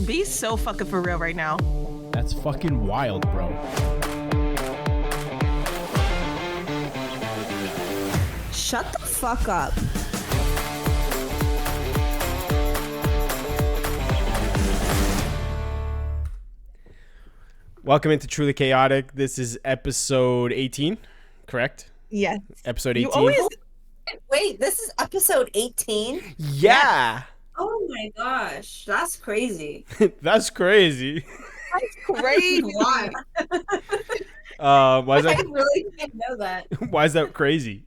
Be so fucking for real right now. That's fucking wild, bro. Shut the fuck up. Welcome into Truly Chaotic. This is episode 18, correct? Yes. Episode You 18. always Wait, this is episode 18? Yeah. Oh my gosh, that's crazy. That's crazy. That's crazy. Why? Why is I that? really didn't know that. Why is that crazy?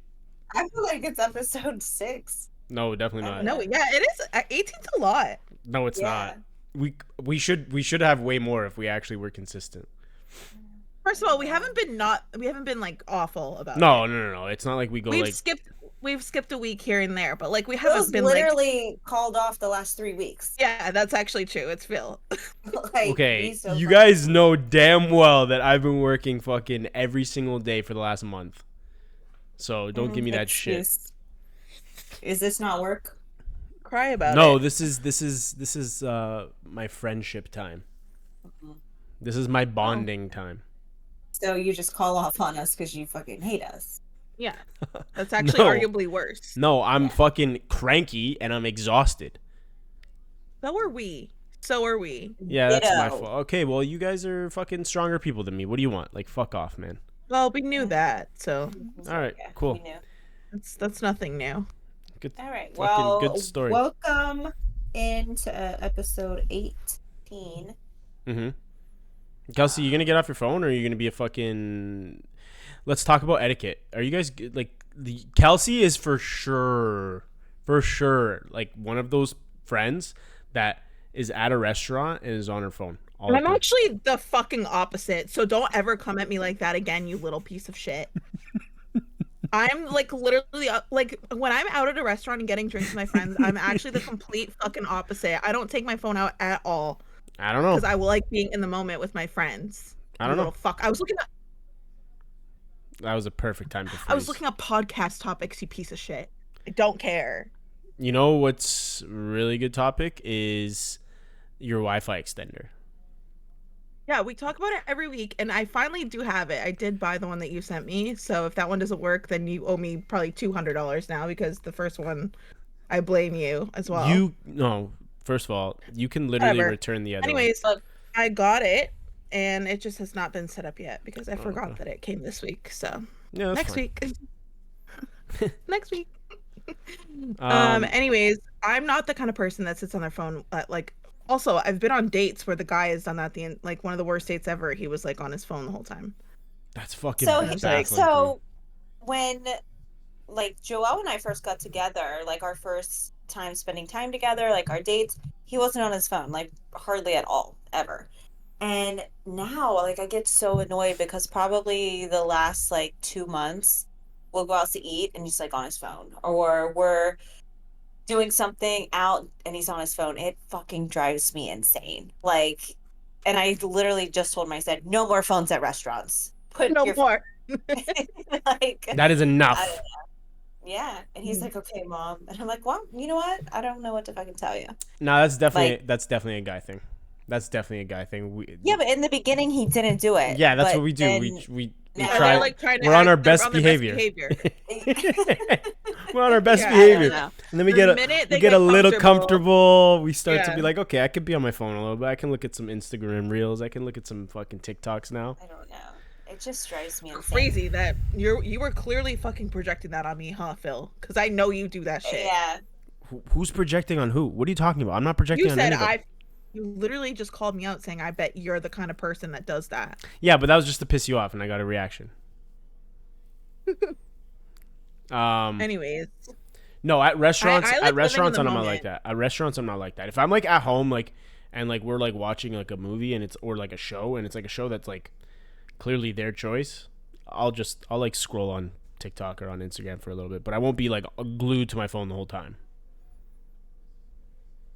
I feel like it's episode 6. No, definitely not. No, yeah, it is. 18's a lot. No, it's Yeah. not. We should have way more if we actually were consistent. First of all, we haven't been like awful about it. No. It's not like we go We've skipped a week here and there, but like we Phil's haven't been like literally called off the last 3 weeks. yeah, that's actually true. It's Phil. Like, okay. he's so You funny. guys know damn well that I've been working fucking every single day for the last month. So don't give me that shit. Excuse. Is this not work? Cry about No, it. this is my friendship time. This is my bonding time. So you just call off on us because you fucking hate us. Yeah, that's actually No. arguably worse. No, I'm fucking cranky and I'm exhausted. So are we. Yeah, that's my Ditto. fault. Okay, well, you guys are fucking stronger people than me. What do you want? Like, fuck off, man. Well, we knew that, so All right, Yeah, cool. we knew. that's nothing new. Good. All right. Fucking Well, good story. welcome into episode 18. Mm-hmm. Kelsey, you gonna get off your phone, or are you gonna be a fucking? Let's talk about etiquette. Are you guys like the Kelsey is for sure, like one of those friends that is at a restaurant and is on her phone all the I'm time. actually the fucking opposite, so don't ever come at me like that again, you little piece of shit. I'm like literally like when I'm out at a restaurant and getting drinks with my friends, I'm actually the complete fucking opposite. I don't take my phone out at all I don't know. because I like being in the moment with my friends. I don't You know. little fuck. I was looking That was a perfect time to freeze. I was looking up podcast topics, you piece of shit. I don't care. You know what's really good topic is your Wi-Fi extender. Yeah, we talk about it every week, and I finally do have it. I did buy the one that you sent me, so if that one doesn't work, then you owe me probably $200 now because the first one, I blame you as well. First of all, you can literally Whatever. return the other Anyways, Look. I got it, and it just has not been set up yet because I Oh, forgot okay. that it came this week. So one. Yeah, that's next fine. week. Next week. Um, Anyways, I'm not the kind of person that sits on their phone. Like, also, I've been on dates where the guy has done that. At the end, like one of the worst dates ever. He was like on his phone the whole time. That's fucking So, baffling to me. so when like Joel and I first got together, like our first time spending time together, like our dates, he wasn't on his phone, like hardly at all, ever. And now, like, I get so annoyed because probably the last like 2 months, we'll go out to eat and he's like on his phone, or we're doing something out and he's on his phone. It fucking drives me insane. Like, and I literally just told him, I said, no more phones at restaurants. Put No your more. like, That is enough. yeah. And he's like, okay, mom. And I'm like, well, you know what? I don't know what to fucking tell you. No, that's definitely a guy thing. That's definitely a guy thing. Yeah, but in the beginning, he didn't do it. Yeah, that's But what we do. then- We now try. They're, like, trying to We're on act- our they're best on their behavior. We're on our best Yeah, I behavior, don't know. and then we The get minute we they get get a little comfortable. We start to Yeah. be like, okay, I could be on my phone a little bit. I can look at some Instagram reels. I can look at some fucking TikToks now. I don't know. It just drives me insane. Crazy that you were clearly fucking projecting that on me, huh, Phil? Because I know you do that shit. Yeah. Who's projecting on who? What are you talking about? I'm not projecting You on said anybody. you literally just called me out saying I bet you're the kind of person that does that. Yeah, but that was just to piss you off, and I got a reaction. Anyways, No, at restaurants, I like at living in restaurants, the I'm not moment. like that. At restaurants, I'm not like that. If I'm like at home, like, and like we're like watching like a movie and it's or like a show and it's like a show that's like clearly their choice, I'll like scroll on TikTok or on Instagram for a little bit, but I won't be like glued to my phone the whole time.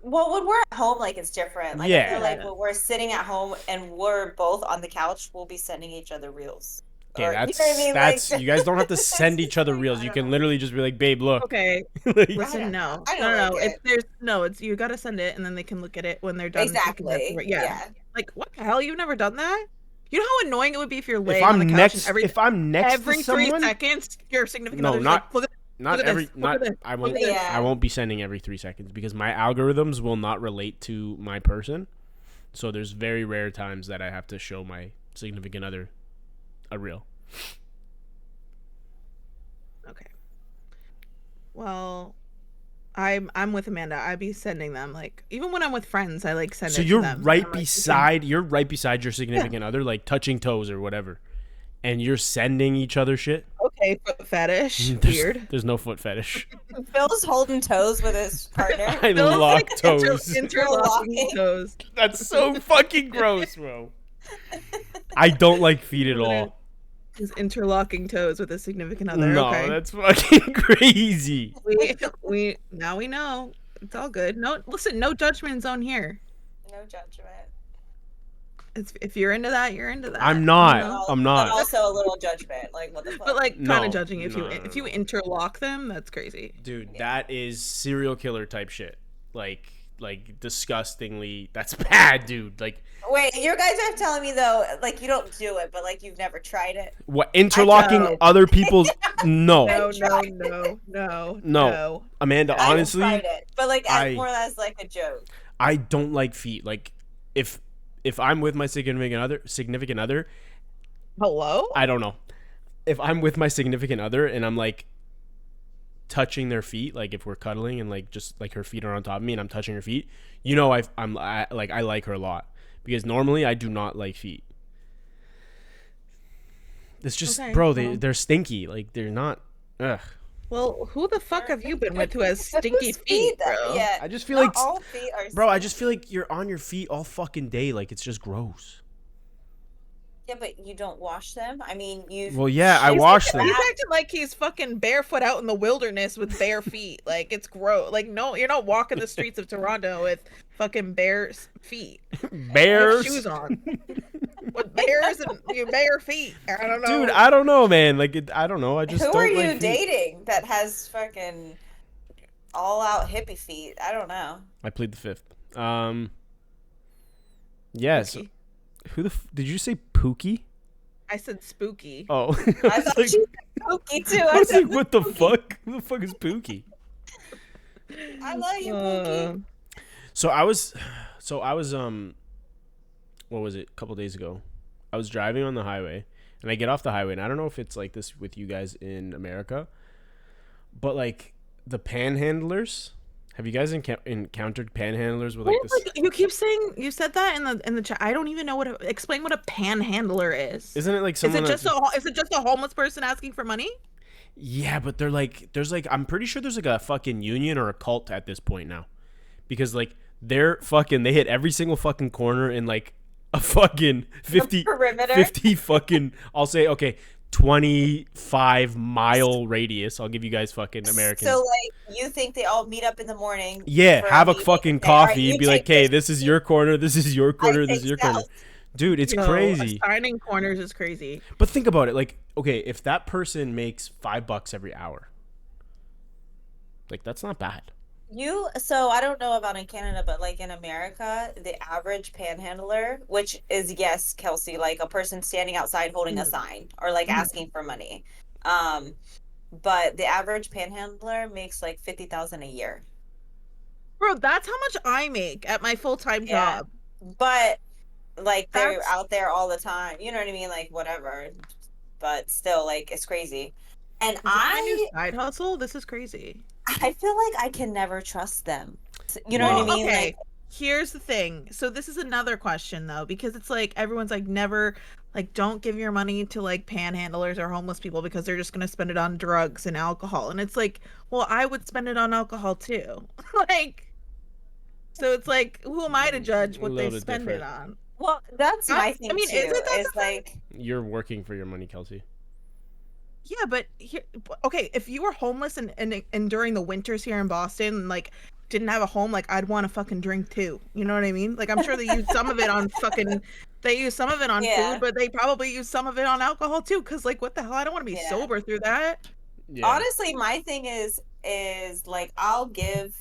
Well, when we're at home, like, it's different. Like, I Yeah. feel like when we're sitting at home and we're both on the couch, we'll be sending each other reels. Okay, or, that's you know what I mean? that's Like, you guys don't have to send each other I reels. You don't can know. literally just be like, babe, look. Okay, Like, listen, no, I no, don't no, like it's it. there's no, it's you gotta send it and then they can look at it when they're done. Exactly. Yeah. Like what the hell? You've never done that? You know how annoying it would be if you're if laying on the I'm couch and next, if I'm next to every 3 someone, seconds your significant no, other's not like, look at not at every, this, look not at this, I look won't, at this. Yeah. I won't be sending every 3 seconds because my algorithms will not relate to my person. So there's very rare times that I have to show my significant other a reel. Okay. Well, I'm with Amanda. I be sending them like even when I'm with friends, I like send So it you're to them. right I'm like, beside, you're right beside your significant other, like touching toes or whatever, and you're sending each other shit. okay, foot fetish. There's, Weird. There's no foot fetish. Phil's holding toes with his partner. I Those, lock like, toes. interlocking Interlocking. toes. That's so fucking gross, bro. I don't like feet at all. He's interlocking toes with a significant other. No, Okay. that's fucking crazy. We now we know. It's all good. No, listen, no judgment zone here. No judgment. It's if you're into that, you're into that. I'm not. You know? I'm not. But also a little judgment. Like, what the fuck? But like kind No, of judging if no, you no, if you no. interlock them, that's crazy. Dude, that is serial killer type shit. Like disgustingly. That's bad, dude. Like Wait, you guys are telling me though, like you don't do it, but like you've never tried it. what interlocking know. other people's no. No. Amanda, I honestly, tried it, but like I- as more as like a joke. I don't like feet. Like if I'm with my significant other, Hello? I don't know. If I'm with my significant other and I'm like touching their feet, like if we're cuddling and like just like her feet are on top of me and I'm touching her feet, you know I like her a lot because normally I do not like feet. It's just, Okay, bro, well. they're stinky. Like they're not. Ugh. Well, who the fuck have you been with who has stinky Whose feet, that- bro? Yeah. I just feel Not like, all feet are bro, I just feel like you're on your feet all fucking day. Like it's just gross. Yeah, but you don't wash them. I mean, you. Well, yeah, I He's wash acting- them. He's acting like he's fucking barefoot out in the wilderness with bare feet. Like it's gross. Like no, you're not walking the streets of Toronto with fucking bare feet. Bears. With shoes on. With bears and your bare feet. I don't know. Dude, I don't know, man. Like, I don't know. I just Who don't are you like feet. dating that has fucking all out hippie feet? I don't know. I plead the fifth. Yes. Spooky. Who the did you say Pookie? I said spooky. Oh, I thought like, she said Pookie too. I was said, like, what the fuck? Who the fuck is Pookie? I love you, Pookie. So I was, what was it? A couple days ago, I was driving on the highway, and I get off the highway, and I don't know if it's like this with you guys in America, but like the panhandlers. Have you guys encountered panhandlers with like this? Like, you keep saying you said that in the chat. I don't even know explain what a panhandler is. Isn't it like Is someone? it just is it just a homeless person asking for money? Yeah, but they're like, there's like, I'm pretty sure there's like a fucking union or a cult at this point now, because like they're fucking, they hit every single fucking corner in like a fucking 50 perimeter. fucking, I'll say, okay, 25-mile radius. I'll give you guys fucking American. So like you think they all meet up in the morning? Yeah, for have a meeting fucking and say, "All right, coffee. you Be like, take hey, this is your corner. This is your corner. This is take your corner. south." Dude, it's No, crazy. Assigning corners is crazy. But think about it. Like, okay, if that person makes $5 every hour, like that's not bad. So I don't know about in Canada, but like in America, the average panhandler, which is, yes, Kelsey, like a person standing outside holding a sign or like asking for money. But the average panhandler makes like $50,000 a year. Bro, that's how much I make at my full-time Yeah. job. But like they're That's- out there all the time. You know what I mean? Like whatever. But still, like it's crazy. And Is this my new I side hustle? This is crazy. feel like I can never trust them. You know what I mean? Okay. Like Here's the thing. So this is another question though, because it's like everyone's like never like don't give your money to like panhandlers or homeless people because they're just gonna spend it on drugs and alcohol. And it's like, well, I would spend it on alcohol too. Like, so it's like, who am I to judge A what little they bit spend different. it on? well, that's I- my I thing mean, too. isn't that Is the thing? like You're working for your money, Kelsey. Yeah, but here, okay, if you were homeless and during the winters here in Boston, like didn't have a home, like I'd want to fucking drink too. You know what I mean? Like I'm sure they use some of it on fucking. They use some of it on Yeah. food, but they probably use some of it on alcohol too. Cause like, what the hell? I don't want to be Yeah. sober through that. Yeah. Honestly, my thing is like I'll give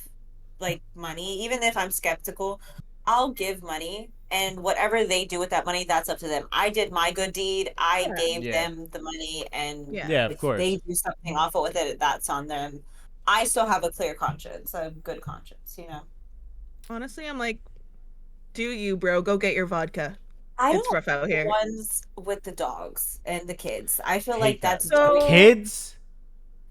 like money, even if I'm skeptical, I'll give money, and whatever they do with that money, that's up to them. I did my good deed. I Yeah. gave Yeah. them the money, and Yeah. Yeah, of if course. they do something awful with it, that's on them. I still have a clear conscience, a good conscience, you know. Honestly, I'm like, do you, bro? Go get your vodka. I It's don't rough out like the here. ones with the dogs and the kids. I feel Hate like that. that's So- dirty. Kids?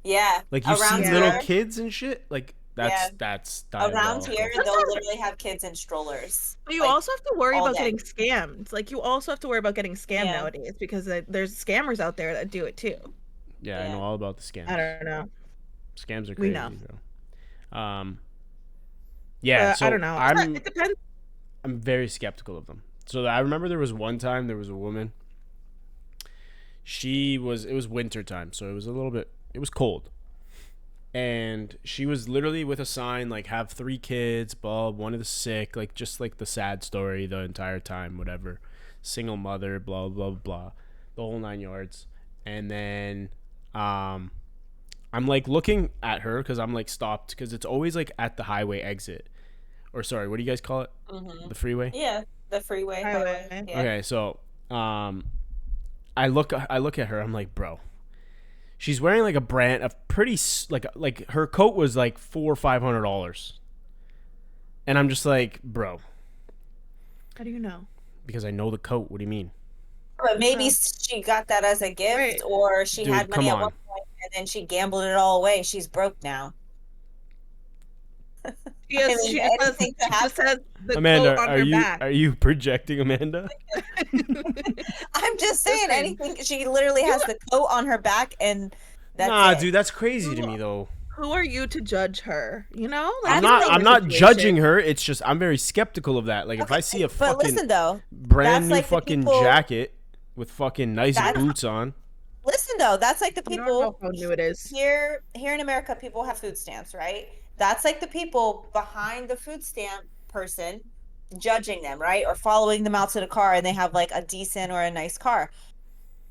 Yeah, Like you around see little here- kids and shit? Like that's around diabolical. here, they'll literally have kids in strollers. But you like, also have to worry all about day. getting scammed. Like you also have to worry about getting scammed Yeah. nowadays because there's scammers out there that do it too. Yeah, I Yeah. know all about the scams. I don't know. Scams are We crazy, know. bro. Yeah, But so I don't know. It depends. I'm very skeptical of them. So I remember there was one time there was a woman. It was winter time, so it was cold. And she was literally with a sign like have 3 kids, one is sick, like just like the sad story the entire time, whatever. Single mother, blah blah blah. The whole 9 yards. And then I'm like looking at her cuz I'm like stopped cuz it's always like at the highway exit. Or sorry, what do you guys call it? Mhm. The freeway? Yeah, the freeway. Highway. Highway. Yeah. Okay, so I look at her. I'm like, bro, she's wearing like a brand of like her coat was like $400 or $500, and I'm just like, bro, How do you know? because I know the coat. What do you mean? But maybe Huh. she got that as a gift, Right. or she Dude, had money come at one on. point and then she gambled it all away. She's broke now. Yes, I mean, she just anything could has the Amanda, coat on are her you back. are you projecting, Amanda? I'm just saying, Listen. anything. She literally has the coat on her back, and that's Nah, it. dude, that's crazy to me though. Who are you to judge her? You know, like, I'm it's not. not I'm your not situation. judging her. It's just I'm very skeptical of that. Like if Okay, I see a but fucking listen though, brand that's new like the fucking people- jacket with fucking nice That's- boots on. listen though, that's like the You don't know people how new it is. here in America. People have food stamps, right? That's like the people behind the food stamp person judging them, right? Or following them out to the car, and they have like a decent or a nice car.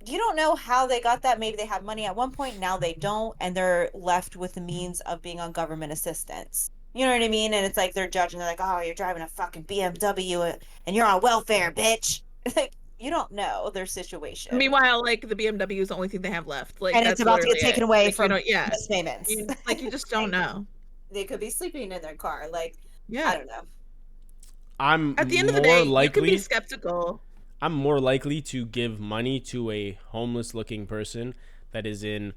You don't know how they got that. Maybe they had money at one point, now they don't, and they're left with the means of being on government assistance. You know what I mean? And it's like they're judging. They're like, "Oh, you're driving a fucking BMW and you're on welfare, bitch." Like you don't know their situation. Meanwhile, like the BMW is the only thing they have left. Like, and that's it's about to get literally taken it. away Like, from yeah. missed payments. Like you just don't know. They could be sleeping in their car. Like I Yeah. don't know. I'm At the end of the more day, likely. you can be skeptical. I'm more likely to give money to a homeless looking person that is in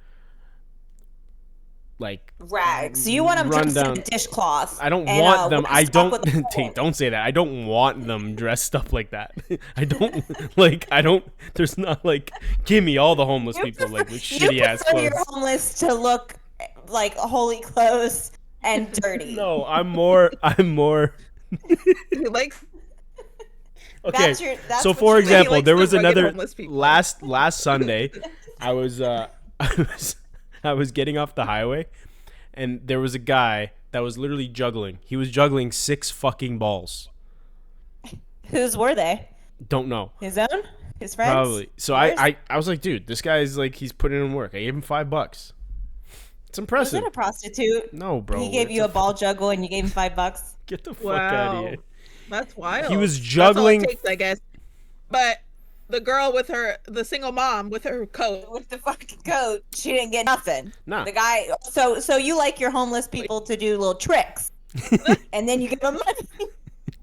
like Rags. You want them run dressed in down- a dishcloth. I don't and, want them. I Woodstock don't with a Tate, phone. don't say that. I don't want them dressed up like that. I don't like I don't there's not like give me all the homeless You people like with You shitty ass prefer your clothes. homeless to look like holy clothes and dirty. No, I'm more You like okay. That's So what for you- example, likes there the was rugged another homeless people. last Sunday, I was I was getting off the highway, and there was a guy that was literally juggling. He was juggling 6 fucking balls. Whose were they? Don't know. His own? His friends? Probably. So Yours? I was like, dude, this guy's like he's putting in work. I gave him $5. It's Was impressive. it a prostitute? No, bro. He gave it's you a ball juggle and you gave him $5. Get the fuck out of wow. here. That's wild. He was That's all it juggling. takes, I guess. But the girl with the single mom with her coat. With the fucking coat, she didn't get nothing. Nah. The guy. So you like your homeless people to do little tricks, and then you give them money.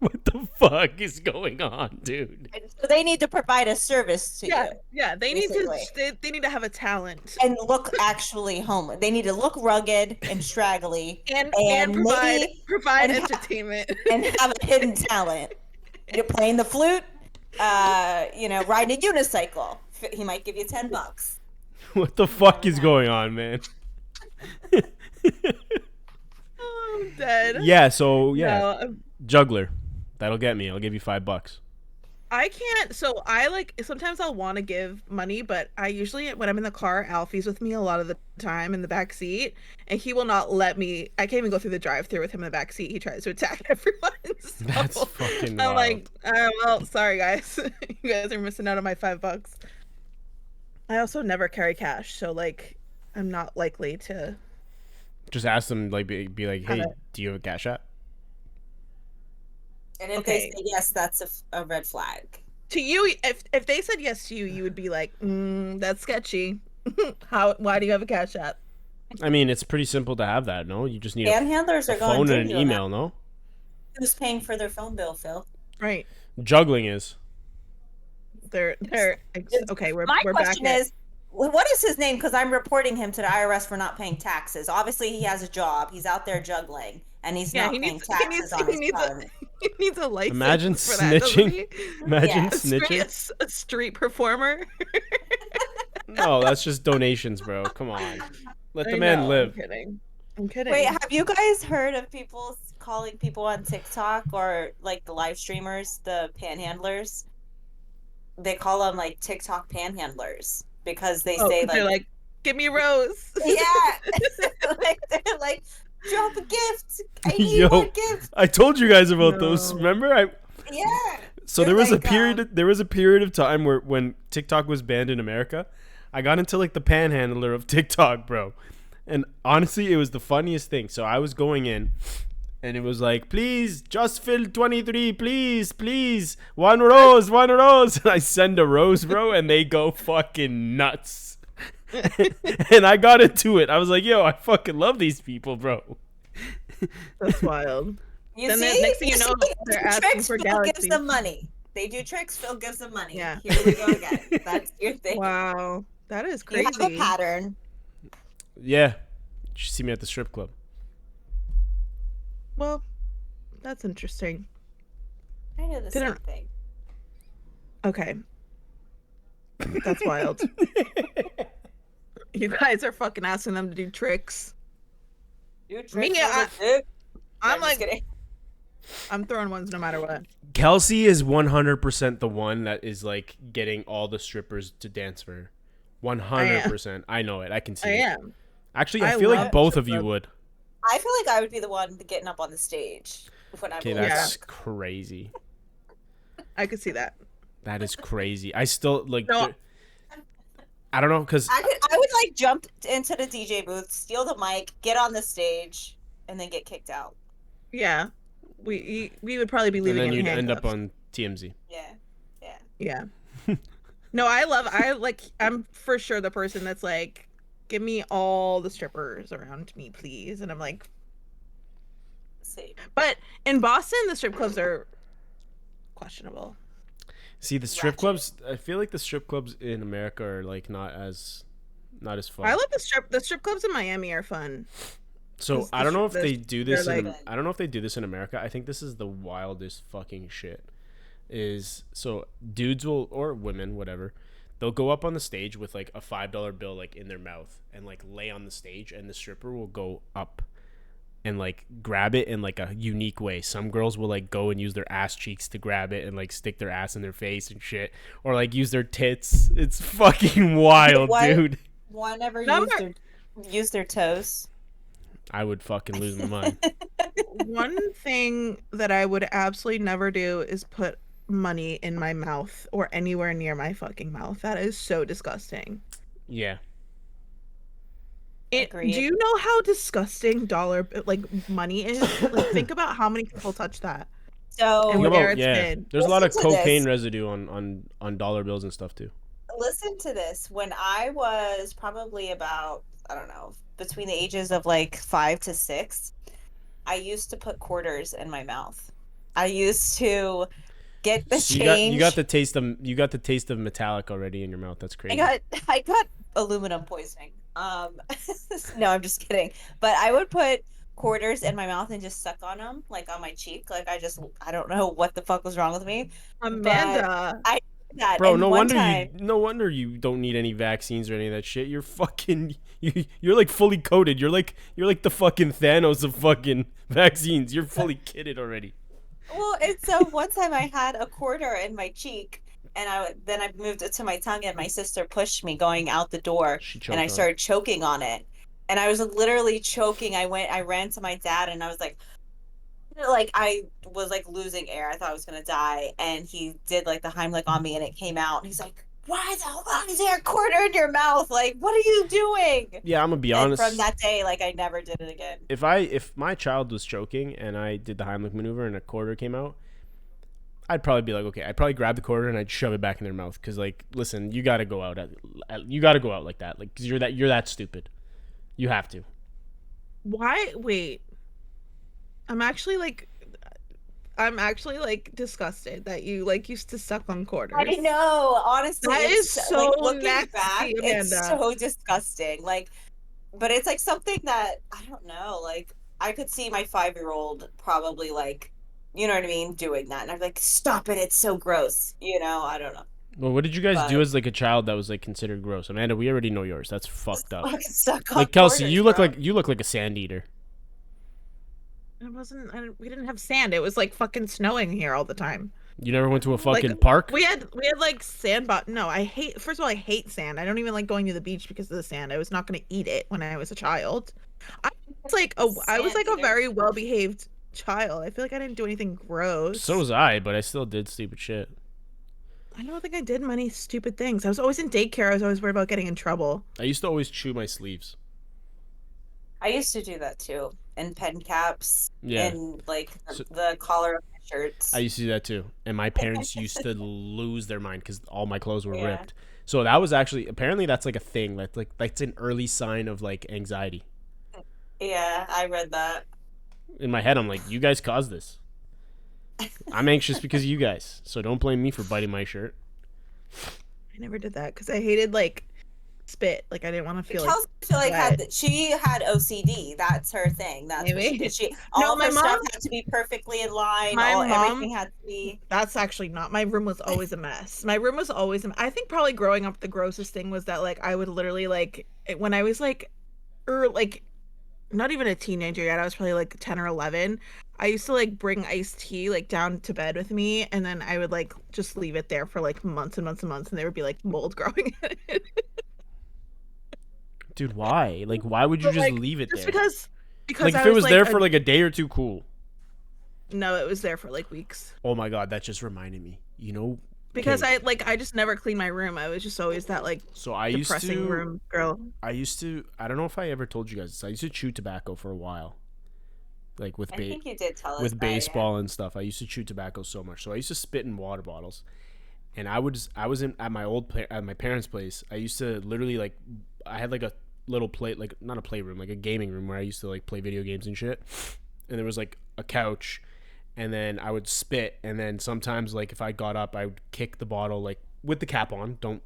What the fuck is going on, dude? So they need to provide a service to Yeah, you yeah. They basically. need to. They need to have a talent and look actually homeless. They need to look rugged and straggly and and provide and ha- entertainment. and have a hidden talent. You're playing the flute, riding a unicycle. He might give you $10. What the fuck is going on, man? Oh, I'm dead. Yeah, so yeah, No, juggler. That'll get me. I'll give you $5. I can't. So I like sometimes I'll want to give money, but I usually when I'm in the car, Alfie's with me a lot of the time in the back seat, and he will not let me. I can't even go through the drive-through with him in the back seat. He tries to attack everyone. So That's fucking I'm wild. like, well, sorry guys, you guys are missing out on my $5. I also never carry cash, so like, I'm not likely to. Just ask them, like, be like, hey, Have do you have a cash app? And if Okay. they say yes, that's a red flag. To you, if they said yes to you, you would be like, that's sketchy. How? Why do you have a cash app? I mean, it's pretty simple to have that, no? You just need Panhandlers a are going phone to and an email, no? Who's paying for their phone bill, Phil? Right. Juggling is. They're okay. We're My back. question is, what is his name? Because I'm reporting him to the IRS for not paying taxes. Obviously, he has a job. He's out there juggling, and he's not paying taxes on his phone. He needs a license. Imagine for that, doesn't snitching. he? Imagine Yeah. snitching. A street performer. No, that's just donations, bro. Come on. Let the I man know, live. I'm kidding. Wait, have you guys heard of people calling people on TikTok or like the live streamers, the panhandlers? They call them like TikTok panhandlers because they say they're like, give me Rose. yeah, like they're like, drop a gift. I need Yo, more gifts. I told you guys about those. No. Remember? Yeah. So They're there was like, a period. There was a period of time where when TikTok was banned in America, I got into like the panhandler of TikTok, bro. And honestly, it was the funniest thing. So I was going in, and it was like, please, just fill 23, please, one rose. And I send a rose, bro, and they go fucking nuts. And I got into it. I was like, yo, I fucking love these people, bro. That's wild. You Then see? next thing you know, they're asking tricks, for Phil galaxies. gives them money. They do tricks, Phil gives them money. Yeah. Here we go again. That's your thing. Wow, that is You crazy. have a pattern. Yeah. You should see me at the strip club. Well, that's interesting. I do the same Didn't- thing. Okay. That's wild. You guys are fucking asking them to do tricks. Do tricks Me, on the dick. I'm just like, kidding. I'm throwing ones no matter what. Kelsey is 100% the one that is like getting all the strippers to dance for her. 100%. I know it. I can see I it. am. Actually, I I feel like love both strip of you club. would. I feel like I would be the one getting up on the stage when I'm Okay, really that's drunk. crazy. I could see that. That is crazy. I still like. No. I don't know because I would like jump into the DJ booth, steal the mic, get on the stage, and then get kicked out. Yeah. We would probably be and leaving then in you'd end up handcuffs. on TMZ. Yeah. Yeah. Yeah. No, I'm for sure the person that's like, give me all the strippers around me, please. And I'm like, See. but in Boston, the strip clubs are questionable. See, the strip Ratchet. clubs. I feel like the strip clubs in America are like not as fun. I love the strip clubs in Miami are fun. So I don't know if they do this. they're In, I don't know if they do this in America. I think this is the wildest fucking shit. Is so dudes will or women whatever, they'll go up on the stage with like a $5 bill like in their mouth and like lay on the stage, and the stripper will go up and like grab it in like a unique way. Some girls will like go and use their ass cheeks to grab it and like stick their ass in their face and shit, or like use their tits. It's fucking wild, Why- dude. One ever Number- use their toes. I would fucking lose my mind. One thing that I would absolutely never do is put money in my mouth or anywhere near my fucking mouth. That is so disgusting. Yeah. Agreed. Do you know how disgusting money is? Like, think about how many people touch that. So And Think where about- it's yeah. been. There's a lot of Listen to cocaine this. residue on dollar bills and stuff too. listen to this. When I was probably about, I don't know, between the ages of like 5 to 6, I used to put quarters in my mouth. I used to get the So change. you got the taste of metallic already in your mouth. That's crazy. I got aluminum poisoning. No, I'm just kidding. But I would put quarters in my mouth and just suck on them, like on my cheek. Like I don't know what the fuck was wrong with me. Amanda. That Bro, and no one wonder time, no wonder you don't need any vaccines or any of that shit. You're fucking you're like fully coated. You're like the fucking Thanos of fucking vaccines. You're fully kitted already. Well, and so one time I had a quarter in my cheek, and then I moved it to my tongue, and my sister pushed me going out the door, She and choked I on it. started choking on it, and I was literally choking. I ran to my dad, and I was like I was like losing air. I thought I was gonna die, and he did like the Heimlich on me, and it came out. And he's like, "Why the fuck is there a quarter in your mouth? Like, what are you doing?" Yeah, I'm gonna be And from honest. that day, like I never did it again. If my child was choking and I did the Heimlich maneuver and a quarter came out, I'd probably be like, okay, I'd probably grab the quarter and I'd shove it back in their mouth because, like, listen, you gotta go out you gotta go out like that, like, cause you're that stupid. You have to. Why? Wait. I'm actually like disgusted that you like used to suck on quarters. I know, honestly, That it's is like so looking back, nasty, it's Amanda. so disgusting. Like, but it's like something that I don't know. Like, I could see my 5-year-old probably like, you know what I mean, doing that, and I'm like, stop it, it's so gross. I don't know, Well, what did you guys do but as like a child that was like considered gross? Amanda, we already know yours. That's fucked up. fucking suck on Like Kelsey, quarters, bro. you look like a sand eater. It wasn't. We didn't have sand. It was like fucking snowing here all the time. You never went to a Like fucking park. we had like sand, but no, I hate. First of all, I hate sand. I don't even like going to the beach because of the sand. I was not going to eat it when I was a child. I was Sand like a eater. very well behaved child. I feel like I didn't do anything gross. So was I, but I still did stupid shit. I don't think I did many stupid things. I was always in daycare. I was always worried about getting in trouble. I used to always chew my sleeves. I used to do that too, in pen caps, Yeah. in like So- the collar of my shirts. I used to do that too, and my parents used to lose their mind because all my clothes were Yeah. ripped. So that was actually apparently that's like a thing. That's an early sign of like anxiety. Yeah, I read that. In my head, I'm like, you guys caused this. I'm anxious because of you guys, so don't blame me for biting my shirt. I never did that because I hated like spit. Like I didn't want to feel like Kelsey, I feel like wet. she had OCD. That's her thing. That's what she Maybe. did. She No, all of my her stuff mom. had to be perfectly in line. My mom. Everything had to be. That's actually not. My room was always a mess. My room was always. I think probably growing up, the grossest thing was that like I would literally when I was like not even a teenager yet. I was probably like 10 or 11. I used to like bring iced tea like down to bed with me, and then I would like just leave it there for like months and months and months, and there would be like mold growing in it. Dude, why? Like, why would you But, just like, leave it just there? because Like, I if it was like there for like a day or two, cool. no, it was there for like weeks. Oh my god, that just reminded me. You know, Because okay, I just never cleaned my room. I was just always that like so I depressing room girl. I don't know if I ever told you guys this. I used to chew tobacco for a while, like with I think you did tell us with that, baseball and stuff. I used to chew tobacco so much, so I used to spit in water bottles. And I was in at at my parents' place. I used to literally like I had like a little play, like not a playroom, like a gaming room where I used to like play video games and shit. And there was like a couch, and then I would spit, and then sometimes like if I got up, I would kick the bottle like with the cap on, and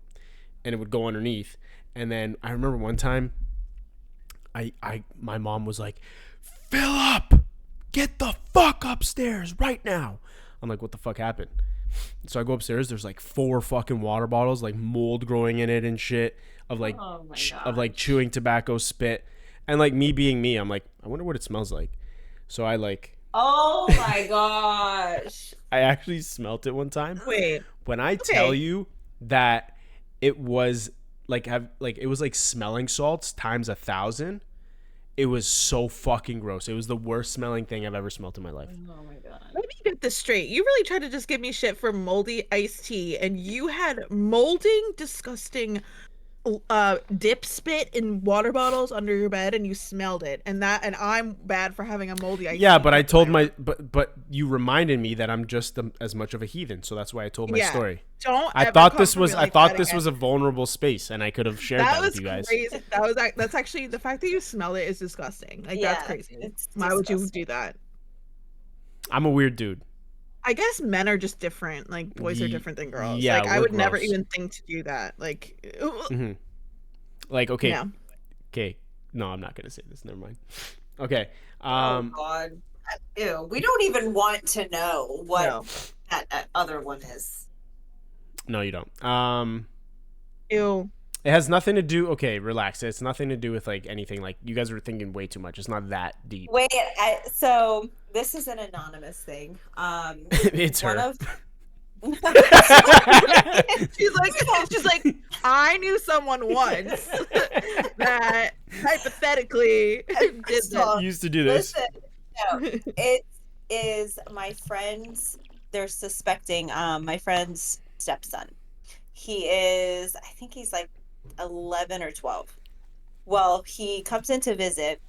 it would go underneath. And then I remember one time, my mom was like, "Philip, get the fuck upstairs right now." I'm like, "What the fuck happened?" So I go upstairs. There's like 4 fucking water bottles, like mold growing in it and shit, of like Oh my of like gosh. chewing tobacco spit, and like me being me, I'm like, I wonder what it smells like. So Oh my gosh. I actually smelt it one time. Wait, When I tell Okay. you that it was it was like smelling salts times 1,000. It was so fucking gross. It was the worst smelling thing I've ever smelt in my life. Oh my god. let me get this straight. You really tried to just give me shit for moldy iced tea, and you had molding, disgusting dip spit in water bottles under your bed, and you smelled it, and I'm bad for having a moldy iced Yeah, tea but I kept in told my room. but you reminded me that I'm just as much of a heathen, so that's why I told my Yeah. story. Don't I ever thought come this for was me I like thought that this again. was a vulnerable space, and I could have shared that with Was you guys. crazy. That's actually the fact that you smell it is disgusting. Like that's Yeah, crazy. it's Why would you disgusting. do that? I'm a weird dude. I guess men are just different. Like boys are Ye- different than girls. yeah, Like I we're would never gross. even think to do that. Like Like, okay, no. okay. No, I'm not gonna say this. Never mind. Okay. Oh god. Ew. We don't even want to know what No. that other one is. No, you don't. Ew. It has nothing to do. Okay, relax. It's nothing to do with like anything. Like you guys are thinking way too much. It's not that deep. Wait, so this is an anonymous thing. It's one her. of she's like, I knew someone once that hypothetically did this. Used to do this. Listen, no, it is my friend's. They're suspecting my friend's stepson. He is, I think he's like 11 or 12. Well, he comes in to visit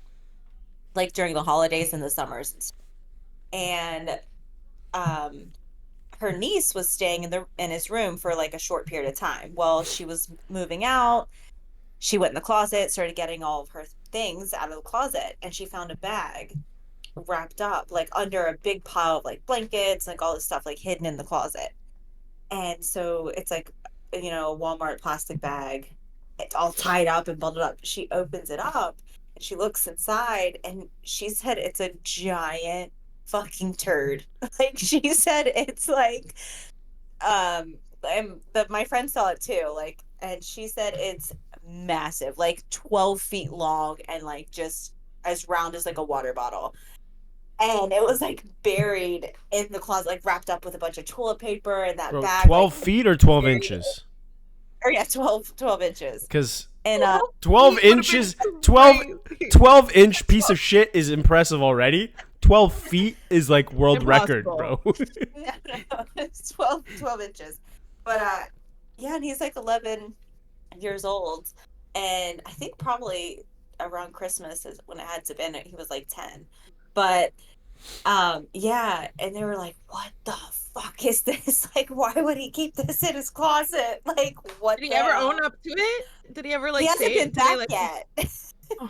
like during the holidays and the summers, and her niece was staying in his room for like a short period of time. Well, she was moving out. She went in the closet, started getting all of her things out of the closet, and she found a bag wrapped up like under a big pile of like blankets, like all this stuff like hidden in the closet. And so it's like, you know, a Walmart plastic bag. It's all tied up and bundled up. She opens it up and she looks inside, and she said it's a giant fucking turd. Like she said it's like my friend saw it too, like, and she said it's massive, like 12 feet long and like just as round as like a water bottle. And it was like buried in the closet, like wrapped up with a bunch of toilet paper and that Bro, bag. 12 like, feet or 12 inches? Or yeah, 12 inches. Because And 12 inches, 12 inch piece of shit is impressive already. 12 feet is like world record, bro. no, it's 12 inches. But yeah, and he's like 11 years old. And I think probably around Christmas is when it had to been, he was like 10. But yeah, and they were like, what the fuck is this? Like, why would he keep this in his closet? Like, what? Did he ever own up to it? Did he ever like he hasn't say been back yet. Oh.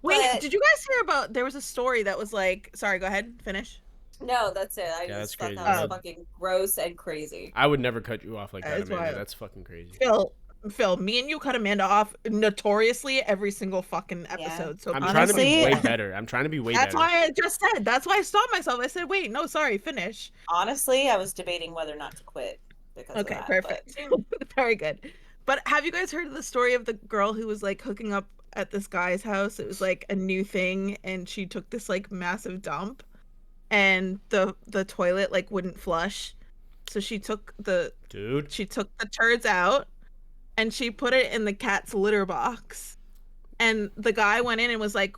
Wait, But- did you guys hear about, there was a story that was like, sorry, go ahead, finish. No, that's it. I Yeah, that's just thought crazy. that was Oh. fucking gross and crazy. I would never cut you off like that, That's Amanda. wild. That's fucking crazy. Phil, me and you cut Amanda off notoriously every single fucking episode. So I'm honestly, trying to be way Honestly- better. I'm trying to be way that's better. why I just said. That's why I stopped myself. I said, wait, no, sorry, finish. Honestly, I was debating whether or not to quit because Okay, of that. perfect. Very good. But have you guys heard of the story of the girl who was like hooking up at this guy's house? It was like a new thing, and she took this like massive dump, and the toilet like wouldn't flush, so she took the turds out, and she put it in the cat's litter box, and the guy went in and was like,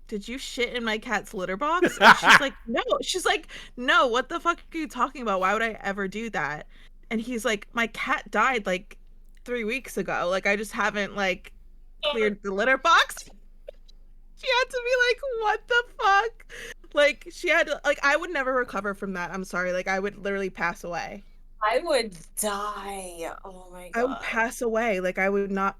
did you shit in my cat's litter box? And she's like, no. She's like, no, what the fuck are you talking about? Why would I ever do that? And he's like, my cat died like 3 weeks ago. Like, I just haven't like cleared the litter box. She had to be like, what the fuck? Like, she had to, like, I would never recover from that. I'm sorry. Like, I would literally pass away. I would die. Oh my god. I would pass away. Like, I would not.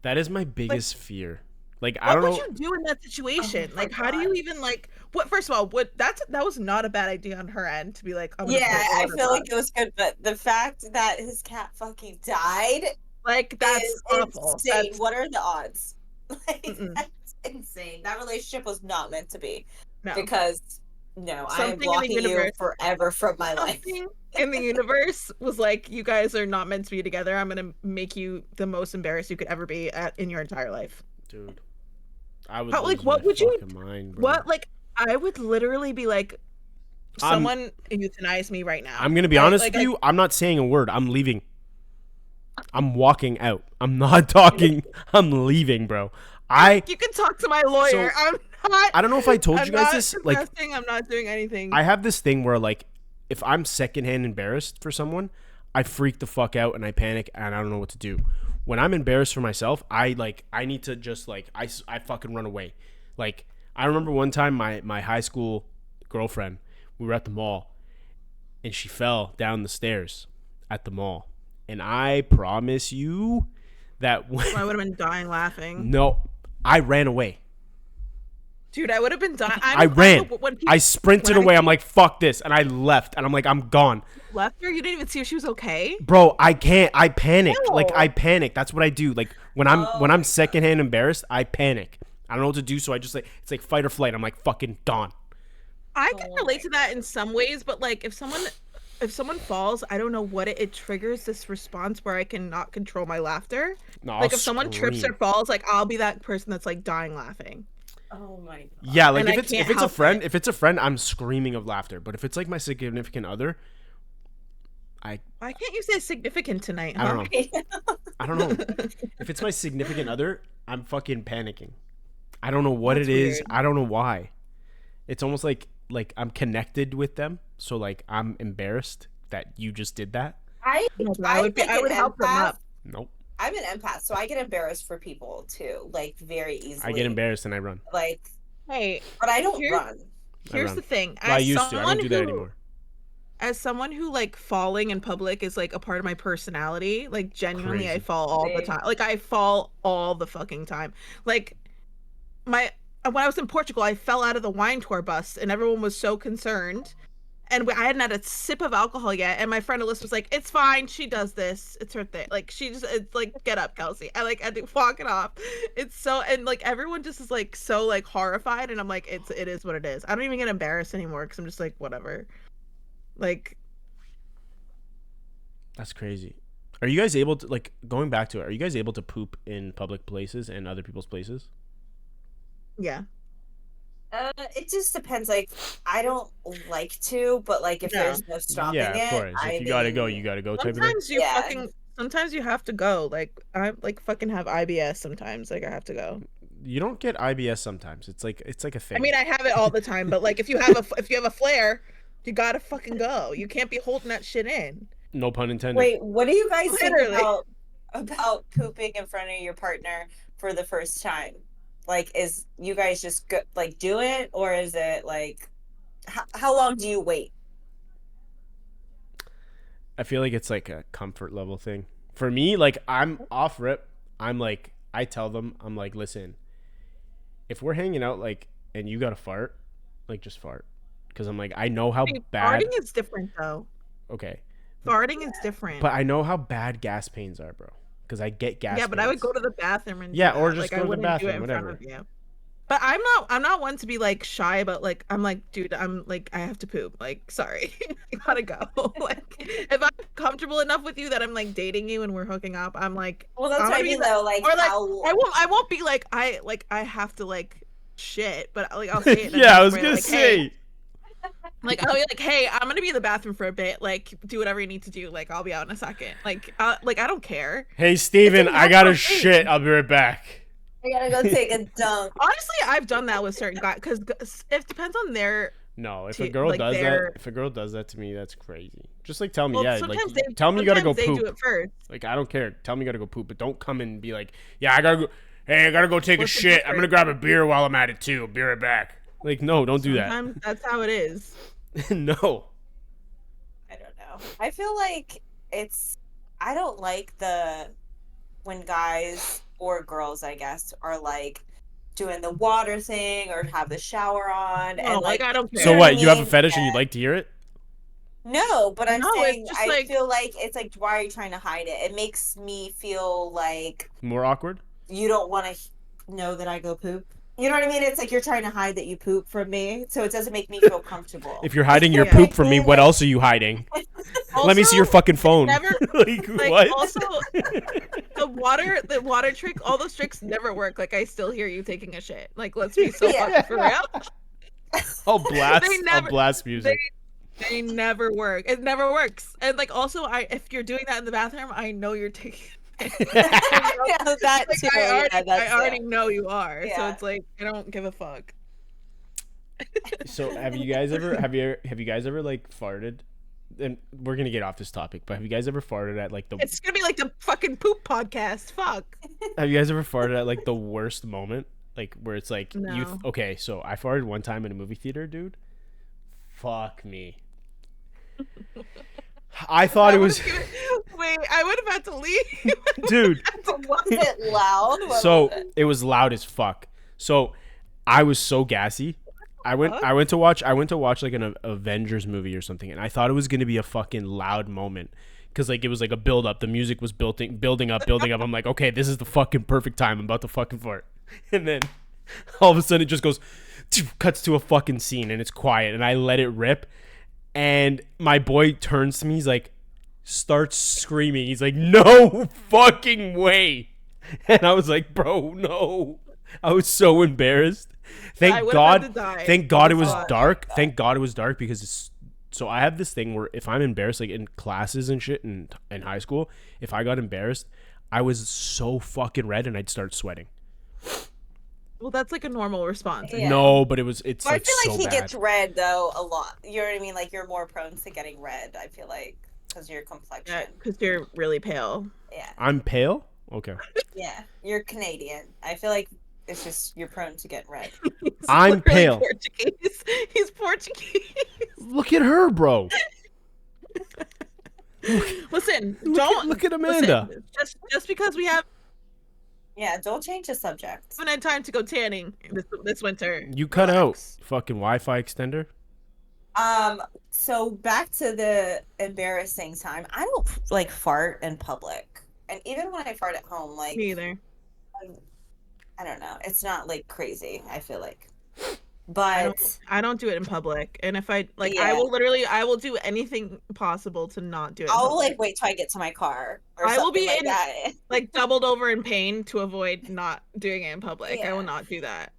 That is my biggest fear. Like, I What don't would know. you do in that situation? Oh my Like, how do you God. even like? What? First of all, that was not a bad idea on her end to be like, I'm gonna Yeah, put it in I the feel litter like it was good, but the fact that his cat fucking died box. Like, that's is awful. insane. That's- What are the odds? Like, Mm-mm. that's insane. That relationship was not meant to be. no. Because no, I am Something in the blocking you universe- forever from my life. Something in the universe was like, you guys are not meant to be together. I'm gonna make you the most embarrassed you could ever be in your entire life. Dude. I would How- like, lose what my would you- fucking mind, bro. What? Like, I would literally be like, someone euthanize me right now. I'm gonna be honest with you. I'm not saying a word. I'm leaving. I'm walking out. I'm not talking. I'm leaving, bro. You can talk to my lawyer. So, I'm not. I don't know if I told I'm you guys not this. Like, confessing, I'm not doing anything. I have this thing where, like, if I'm secondhand embarrassed for someone, I freak the fuck out and I panic and I don't know what to do. When I'm embarrassed for myself, I need to just, like, I fucking run away. Like, I remember one time my high school girlfriend, we were at the mall and she fell down the stairs at the mall. And I promise you that I would have been dying laughing. no, I ran away. Dude, I would have been dying. I ran. When people I sprinted when I away. I'm like, fuck this. And I left. And I'm like, I'm gone. left her, you didn't even see if she was okay. Bro, I can't. I panic. No. Like, I panic. That's what I do. Like, when I'm secondhand embarrassed, I panic. I don't know what to do, so I just, like, it's like fight or flight. I'm like, fucking gone. I can Oh relate my to that in some ways, but like if someone if someone falls, I don't know what it triggers this response where I cannot control my laughter. No, Like if someone trips or falls, like I'll be that person that's like dying laughing. Oh my god. Yeah, like And if it's a friend, I'm screaming of laughter. But if it's like my significant other, Why can't you say significant tonight? I Huh? don't know. I don't know. If it's my significant other, I'm fucking panicking. I don't know what That's it is. weird. I don't know why. It's almost like I'm connected with them, so like I'm embarrassed that you just did that. I I would help them up. Nope. I'm an empath, so I get embarrassed for people too, like very easily. I get embarrassed and I run. Like, Hey, but I don't Here- run. here's run. the thing. Well, I used to. I don't do that anymore. As someone who like falling in public is like a part of my personality, like genuinely I Crazy. fall all the Same. time. Like I fall all the fucking time. Like when I was in Portugal, I fell out of the wine tour bus and everyone was so concerned. And I hadn't had a sip of alcohol yet. And my friend Alyssa was like, "It's fine. She does this. It's her thing." Like it's like, "Get up, Kelsey." I like had to walk it off. It's so, and like everyone just is like so like horrified. And I'm like, it is what it is. I don't even get embarrassed anymore because I'm just like, whatever. Like, That's crazy. Are you guys able to, like, going back to it, are you guys able to poop in public places and other people's places? yeah. It just depends. Like, I don't like to, but like if No. there's no stopping Yeah, of it, course. If you gotta go, you gotta go type of thing. Sometimes you Yeah. fucking. Sometimes you have to go. Like I like fucking have IBS. Sometimes like I have to go. You don't get IBS sometimes. It's like a thing. I mean, I have it all the time, but like if you have a flare, you gotta fucking go. You can't be holding that shit in. No pun intended. Wait, what do you guys think Literally. about pooping in front of your partner for the first time? Like, is you guys just go, like do it, or is it like how long do you wait? I feel like it's like a comfort level thing. For me, like I'm off rip. I'm like, I tell them, I'm like, listen, if we're hanging out, like, and you got to fart, like just fart. Because I'm like, I know how Dude, bad. farting is different though. Okay. Farting is different. But I know how bad gas pains are, bro. Because I get gas yeah, but I would pains. go to the bathroom and do Yeah, or that. just like, go I to the wouldn't do bathroom, it in front whatever. of you. But I'm not one to be like shy about like I'm like, dude, I'm like I have to poop. Like, sorry. I gotta go. Like if I'm comfortable enough with you that I'm like dating you and we're hooking up, I'm like Well, that's I'm what I gonna be mean though. Like, or like how I won't be like I have to like shit, but like I'll say it in a Yeah, I nice was way, gonna like, say. hey, like I'll be like, hey, I'm gonna be in the bathroom for a bit. Like, do whatever you need to do. Like, I'll be out in a second. Like I don't care. Hey, Steven, I gotta natural thing. shit. I'll be right back. I gotta go take a dunk. Honestly, I've done that with certain guys because it depends on their. No, if To- a girl like, does they're- that, if a girl does that to me, that's crazy. Just like tell me, Well, yeah, sometimes like tell me you gotta go sometimes they do poop. it first. Like I don't care. Tell me you gotta go poop, but don't come and be like, yeah, I gotta go. Hey, I gotta go take What's a the shit. I'm gonna difference? grab a beer while I'm at it too. Be right back. Like no, don't do that. Sometimes that's how it is. No. I don't know. I feel like I don't like when guys or girls, I guess, are like doing the water thing or have the shower on No, and like I don't care. So what? You have a mean? fetish and Yeah. you'd like to hear it? No, but I'm No, it's saying just I like- feel like it's like why are you trying to hide it? It makes me feel like More awkward? you don't want to know that I go poop. You know what I mean? It's like you're trying to hide that you poop from me, so it doesn't make me feel comfortable. If you're hiding your Yeah. poop from me, what else are you hiding? Let me see your Also, fucking phone. never- like, like what? also the water trick, all those tricks never work. Like I still hear you taking a shit. Like let's be so Yeah. fucking for real. I'll blast. They I'll never- blast music. They never work. It never works. And like also if you're doing that in the bathroom, I know you're taking yeah, that like, too. I already know you are. So Yeah. it's like I don't give a fuck. So have you guys ever like farted? And we're gonna get off this topic, but have you guys ever farted at like the? It's gonna be like the fucking poop podcast. Fuck. Have you guys ever farted at like the worst moment, like where it's like you? No. Okay, so I farted one time in a movie theater, dude. Fuck me. I thought it was, Wait, I would have had to leave. dude. Was it loud? What So was it? it was loud as fuck. So I was so gassy. I went to watch like an Avengers movie or something, and I thought it was gonna be a fucking loud moment because like it was like a build up. The music was building up. I'm like, okay, this is the fucking perfect time. I'm about to fucking fart, and then all of a sudden it just goes, cuts to a fucking scene, and it's quiet, and I let it rip, And my boy turns to me. He's like, starts screaming. He's like, no fucking way. And I was like, bro, no. I was so embarrassed. Thank God it was dark. Thank God it was dark because so I have this thing where if I'm embarrassed, like in classes and shit in high school, if I got embarrassed, I was so fucking red and I'd start sweating. Well, that's like a normal response. Yeah. No, but it's I like feel like so he bad. gets red though a lot. You know what I mean? Like you're more prone to getting red. I feel like because your complexion. Yeah, because you're really pale. Yeah. I'm pale? Okay. Yeah. You're Canadian. I feel like it's just you're prone to get red. I'm Literally pale. Portuguese. He's Portuguese. Look at her, bro. Listen, Look at Amanda. Listen, just because we haven't Yeah. Don't change the subject. had time to go tanning this winter. You cut Relax. out fucking Wi-Fi extender. So back to the embarrassing time. I don't like fart in public, and even when I fart at home, like Me either. I don't know, it's not like crazy. I feel like, but I don't do it in public, and if I like, Yeah. I will do anything possible to not do it. In I'll public. like wait till I get to my car. Or I will something be like in- that. like doubled over in pain to avoid not doing it in public. I will Yeah. not do that.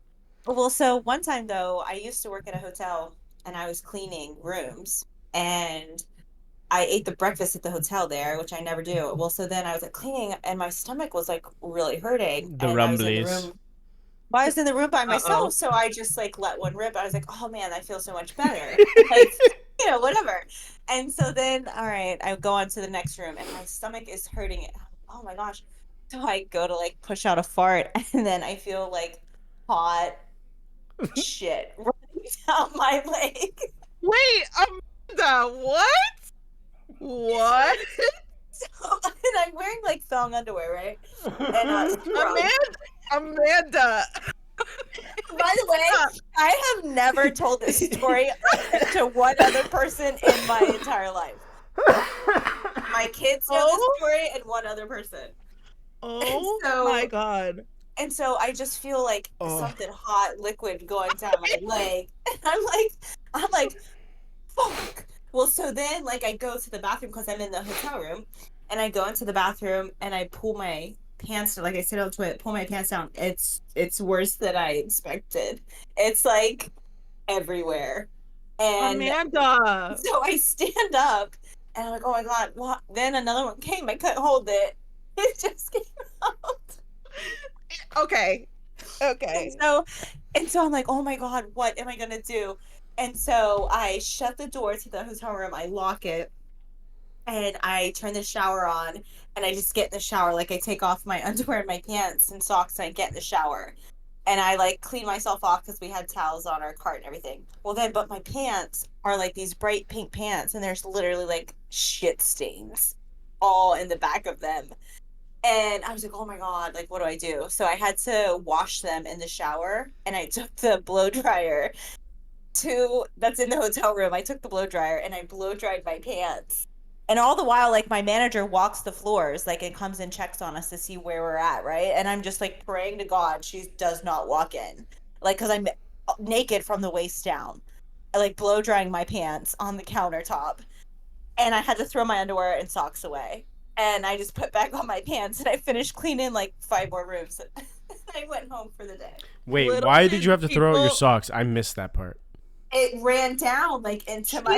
Well, so one time though, I used to work at a hotel and I was cleaning rooms and I ate the breakfast at the hotel there, which I never do. Well, so then I was like cleaning and my stomach was like really hurting. The and I was in the rumblies. room. Well, I was in the room by myself, Uh-oh. so I just like let one rip. I was like, oh man, I feel so much better. Like, you know, whatever. And so then, all right, I go on to the next room and my stomach is hurting. Oh my gosh. So I go to like push out a fart and then I feel like hot shit running down my leg. Wait, Amanda, what? What? So, and I'm wearing like thong underwear, right? And Amanda. by the way, I have never told this story to one other person in my entire life. My kids know this story and one other person. Oh So- my god. And so I just feel like something hot liquid going down my leg. And I'm like, fuck. Well, so then like I go to the bathroom because I'm in the hotel room and I go into the bathroom and I pull my pants down, like I sit on the toilet, pull my pants down. It's worse than I expected. It's like everywhere. And Amanda. so I stand up and I'm like, oh my god, what? Then another one came, I couldn't hold it. It just came out. Okay. And so I'm like, oh my god, what am I gonna do? And so I shut the door to the hotel room, I lock it, and I turn the shower on, and I just get in the shower. Like I take off my underwear and my pants and socks, and I get in the shower. And I like clean myself off because we had towels on our cart and everything. Well then, but my pants are like these bright pink pants, and there's literally like shit stains all in the back of them. And I was like, oh my god, like what do I do? So I had to wash them in the shower, and I took the blow dryer that's in the hotel room. I took the blow dryer and I blow dried my pants. And all the while, like my manager walks the floors, like and comes and checks on us to see where we're at, right? And I'm just like praying to God she does not walk in, like because I'm naked from the waist down, I like blow drying my pants on the countertop, and I had to throw my underwear and socks away. And I just put back on my pants and I finished cleaning like 5 more rooms. I went home for the day. Wait, Little why did you have to throw out your people- socks? I missed that part. It ran down like into my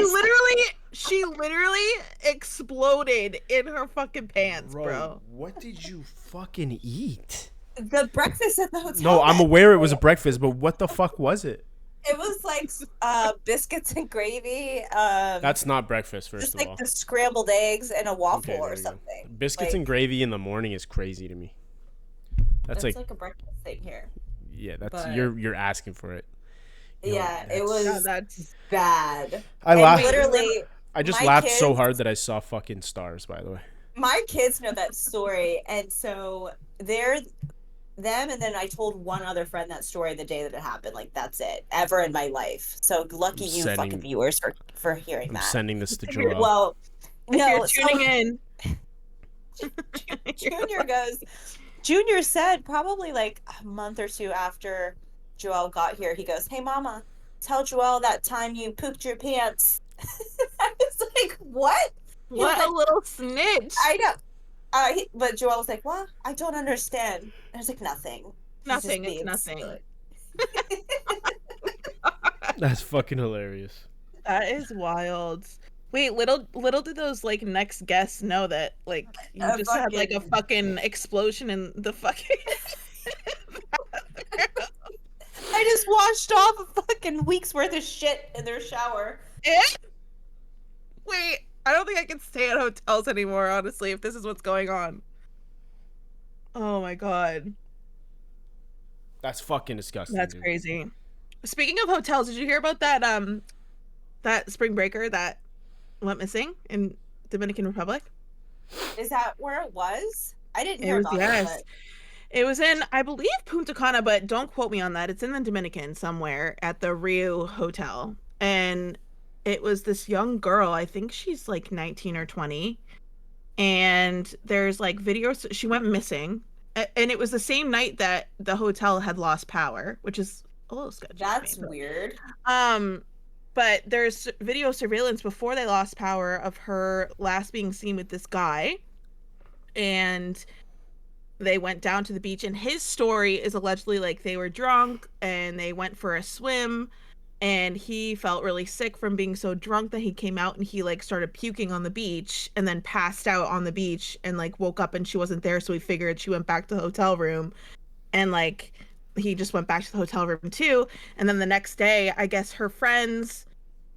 She literally exploded in her fucking pants, bro. What did you fucking eat? the breakfast at the hotel. No, I'm that aware it was a day. breakfast, but what the fuck was it? It was like biscuits and gravy. That's not breakfast, first just of like all. the scrambled eggs and a waffle Okay, there or we go. something. Biscuits Like, and gravy in the morning is crazy to me. That's it's like, a breakfast thing here. yeah, that's but- you're asking for it. Yo, Yeah, it that's- was Yeah, that's bad. I And laughed. literally, I just my laughed so kids- hard that I saw fucking stars. By the way. my kids know that story, and so they're them. And then I told one other friend that story the day that it happened. Like that's it ever in my life. So lucky I'm you, sending- fucking viewers, for hearing I'm that. sending this to Joel. Well, if no, you're so- tuning in. Junior said probably like a month or two after Joel got here, he goes, "Hey mama, tell Joel that time you pooped your pants." I was like, what? He was What like, a little snitch. I know. But Joelle was like, "What? I don't understand." And I was like, "Nothing. He's just Nothing. It's being nothing. silly." That's fucking hilarious. That is wild. Wait, little did those like next guests know that like you A just had like a fucking- fucking explosion in the fucking. I just washed off a fucking week's worth of shit in their shower. Wait, I don't think I can stay at hotels anymore, honestly, if this is what's going on. Oh my god. That's fucking disgusting. That's dude. crazy. Speaking of hotels, did you hear about that spring breaker that went missing in Dominican Republic? Is that where it was? I didn't It hear was, about yes. it. It was in, I believe, Punta Cana, but don't quote me on that. It's in the Dominican somewhere at the Rio Hotel. And it was this young girl. I think she's like 19 or 20. And there's like videos. She went missing. And it was the same night that the hotel had lost power, which is a little sketchy. to me, That's but- weird. But there's video surveillance before they lost power of her last being seen with this guy. And they went down to the beach, and his story is allegedly like they were drunk and they went for a swim, and he felt really sick from being so drunk that he came out and he like started puking on the beach and then passed out on the beach and like woke up and she wasn't there, so he figured she went back to the hotel room, and like he just went back to the hotel room too. And then the next day, I guess her friends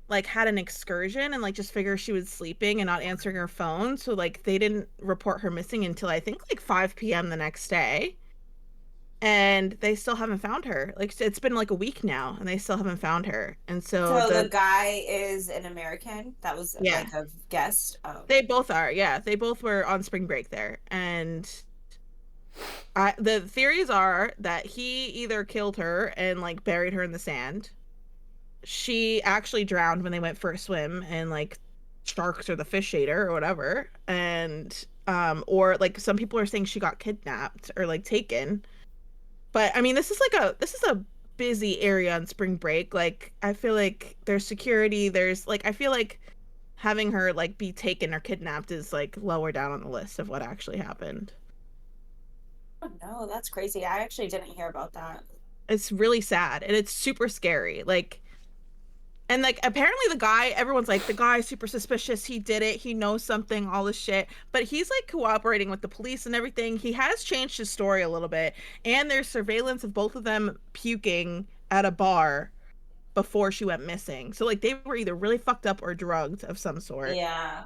like had an excursion and like just figured she was sleeping and not answering her phone, so like they didn't report her missing until I think like 5 p.m. the next day, and they still haven't found her. Like it's been like a week now and they still haven't found her. And so So the guy is an American. That was Yeah. like a guest. Oh. they both are, yeah, they both were on spring break there. And the theories are that he either killed her and like buried her in the sand. She actually drowned when they went for a swim, and like sharks or the fish ate her or whatever. And or like some people are saying she got kidnapped or like taken. But I mean, this is a busy area on spring break. Like I feel like there's security, there's like I feel like having her like be taken or kidnapped is like lower down on the list of what actually happened. Oh, no, that's crazy. I actually didn't hear about that. It's really sad and it's super scary. Like, and like apparently the guy, everyone's like, the guy's super suspicious, he did it, he knows something, all this shit, but he's like cooperating with the police and everything. He has changed his story a little bit, and there's surveillance of both of them puking at a bar before she went missing. So like they were either really fucked up or drugged of some sort. Yeah.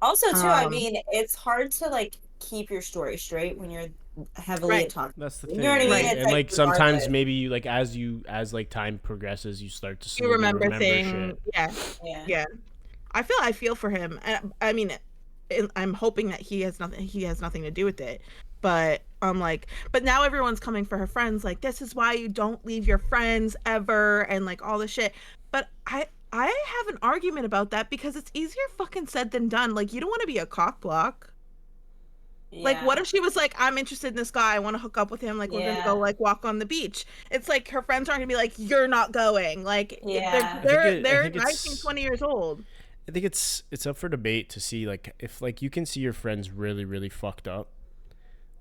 Also, too, I Um, mean, it's hard to like keep your story straight when you're heavily Right. intoxicated. That's the You thing. know what I mean? Right. It's And like sometimes regardless. maybe you like as like time progresses, you start to You slowly remember shit. things. Yeah. Yeah. Yeah. I feel for him. I mean, I'm hoping that he has nothing to do with it. But I'm like, but now everyone's coming for her friends. Like, this is why you don't leave your friends ever, and like all this shit. But I have an argument about that because it's easier fucking said than done. Like, you don't want to be a cock block. Like, what if she was like, I'm interested in this guy, I want to hook up with him, like we're gonna go Yeah. like walk on the beach. It's like her friends aren't gonna be like, you're not going. Like, Yeah. they're I think 19, it's- 20 years old. I think it's up for debate to see like if like you can see your friends really really fucked up,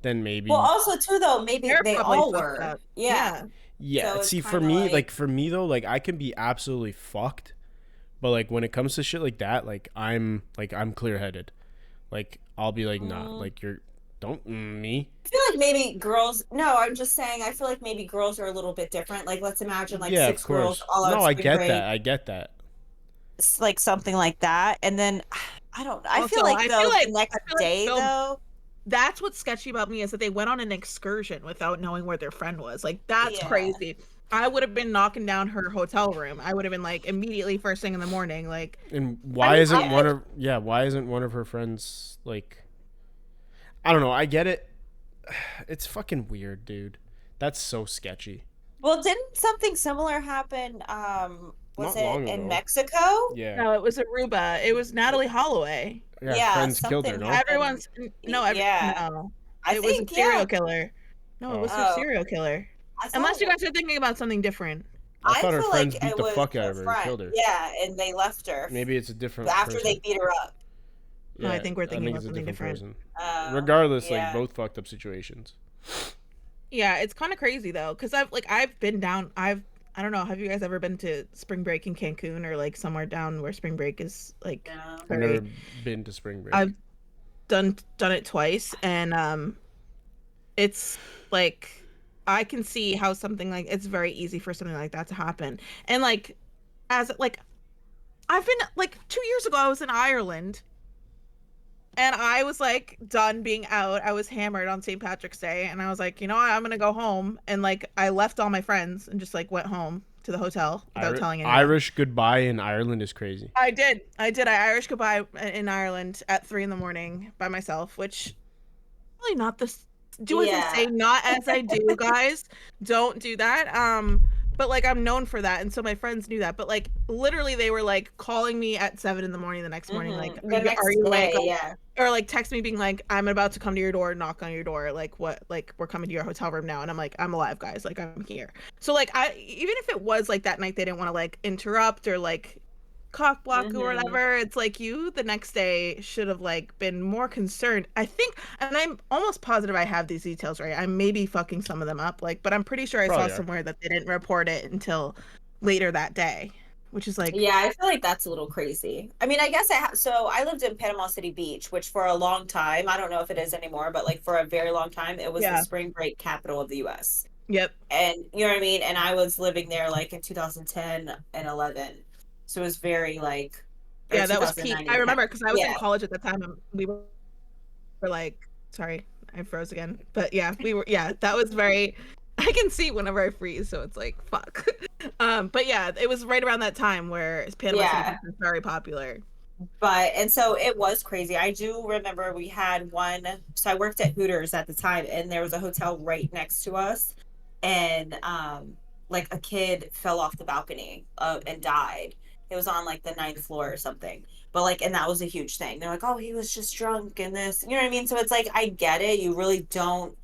then maybe Well, also, too, though, maybe They're they probably all fucked were. up. Yeah. yeah. so it's See, for kinda me, like- like for me though, like I can be absolutely fucked, but like when it comes to shit like that, like I'm clear headed. Like I'll be like, nah, like you're don't me. I feel like maybe girls. No, I'm just saying. I feel like maybe girls are a little bit different. Like, let's imagine like Yeah, 6 of course. girls all out. No, I spring get break. that. I get that. It's like something like that, and then I don't. I feel Also, like I though feel like- the next I feel like day Phil- though. That's what's sketchy about me is that they went on an excursion without knowing where their friend was. Like, that's Yeah. crazy. I would have been knocking down her hotel room. I would have been like immediately first thing in the morning. Like, And why mean, isn't I- why isn't one of her friends like I don't know, I get it. It's fucking weird, dude. That's so sketchy. Well, didn't something similar happen? Was Not long it in ago. Mexico? Yeah. no, it was Aruba. It was Natalie Holloway. Yeah, Yeah, friends killed her, something no? happened. Everyone's Yeah. no. I It was a think serial yeah. killer. No, it was Oh. a serial killer. I thought Unless you it guys are thinking about something different. I thought her feel friends like beat it the was fuck out her of her and friend. killed her. Yeah, and they left her Maybe it's a different after person. they beat her up. No, I think we're thinking about it's a something different different. person. Regardless, like Yeah. both fucked up situations. Yeah, it's kind of crazy though, because I've been down. I don't know. Have you guys ever been to spring break in Cancun or like somewhere down where spring break is like? No. I've never been to spring break. I've done it twice, and it's like I can see how something like it's very easy for something like that to happen, and like as like I've been like 2 years ago I was in Ireland. And I was like done being out. I was hammered on St. Patrick's Day, and I was like, you know what? I'm gonna go home. And like, I left all my friends and just like went home to the hotel without telling anyone. Irish goodbye in Ireland is crazy. I did. I Irish goodbye in Ireland at 3 a.m. by myself, which really not this. Do as I say, not as I do, guys. Don't do that. But like I'm known for that, and so my friends knew that. But like literally, they were like calling me at 7 in the morning the next morning, like, "Are you awake?" Yeah. Or like text me being like, "I'm about to come to your door, knock on your door. Like what? Like we're coming to your hotel room now." And I'm like, "I'm alive, guys. Like I'm here." So like even if it was like that night they didn't want to like interrupt or like cock block or whatever, it's like you the next day should have like been more concerned. I think, and I'm almost positive I have these details right. I may be fucking some of them up, like, but I'm pretty sure I saw somewhere that they didn't report it until later that day, which is like, yeah, I feel like that's a little crazy. I mean, I guess so I lived in Panama City Beach, which for a long time, I don't know if it is anymore, but like for a very long time, it was the spring break capital of the US. Yep. And you know what I mean? And I was living there like in 2010 and 11. So it was very like, yeah, that was peak. I remember because I was in college at the time, and we were like, sorry, I froze again. But yeah, that was very. I can see whenever I freeze, so it's like fuck. But yeah, it was right around that time where Panama City Beach was very popular. And so it was crazy. I do remember we had one. So I worked at Hooters at the time, and there was a hotel right next to us, and like a kid fell off the balcony and died. It was on like the 9th floor or something. But like, and that was a huge thing. They're like, oh, he was just drunk and this, you know what I mean? So it's like, I get it. You really don't,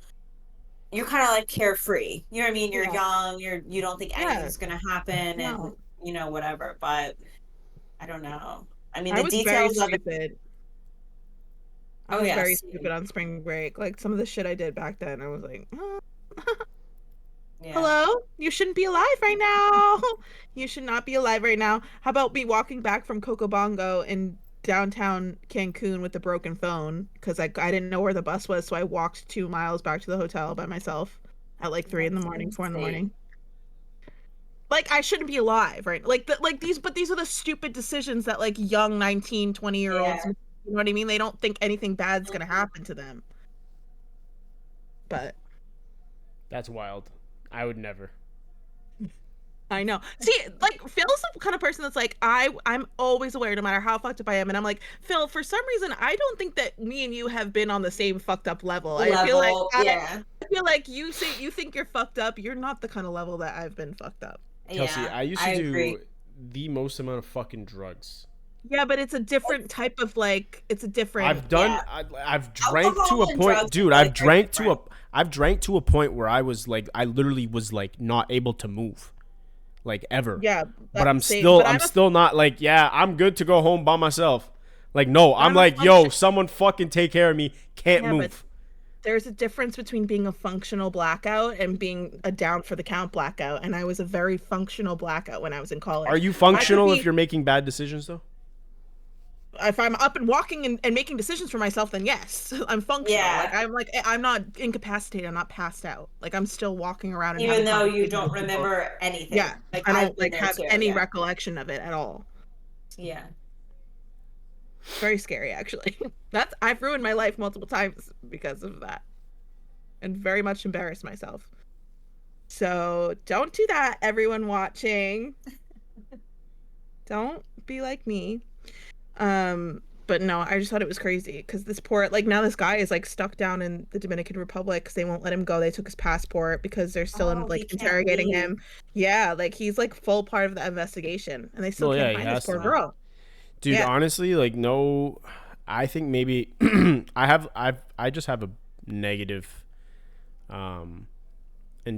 you're kind of like carefree. You know what I mean? You're young. You don't think anything's going to happen and, you know, whatever. But I don't know. I mean, the details of it. I was very stupid on spring break. Like some of the shit I did back then, I was like, oh. Hello? You shouldn't be alive right now. You should not be alive right now. How about me walking back from Cocobongo in downtown Cancun with a broken phone because I didn't know where the bus was, so I walked 2 miles back to the hotel by myself at like 3 in the morning, 4 in the morning. Like I shouldn't be alive, right? Like these are the stupid decisions that like young 19, 20-year-olds, you know what I mean? They don't think anything bad's gonna happen to them. But that's wild. I would never. I know. See, like Phil's the kind of person that's like, I'm always aware no matter how fucked up I am. And I'm like, Phil, for some reason, I don't think that me and you have been on the same fucked up level. I feel like you think you're fucked up. You're not the kind of level that I've been fucked up. Kelsey, I used to do the most amount of fucking drugs. Yeah, but it's a different type of like, it's a different. I've drank to a point, dude. I've drank to a point where I was like, I literally was like not able to move, like ever. Yeah, but I'm still not like, yeah, I'm good to go home by myself. Like, no, I'm like, yo, someone fucking take care of me. Can't move. There's a difference between being a functional blackout and being a down for the count blackout. And I was a very functional blackout when I was in college. Are you functional if you're making bad decisions though? If I'm up and walking and making decisions for myself, then yes, I'm functional. Yeah. I'm not incapacitated. I'm not passed out. Like I'm still walking around. And even though you don't remember anything. Yeah. Like I don't like have any recollection of it at all. Yeah. Very scary, actually. I've ruined my life multiple times because of that, and very much embarrassed myself. So don't do that, everyone watching. Don't be like me. But no, I just thought it was crazy because this now this guy is like stuck down in the Dominican Republic because they won't let him go. They took his passport because they're still interrogating him. Yeah, like he's like full part of the investigation, and they still can't find this poor girl. Dude, honestly, like no, I think maybe I just have a negative, and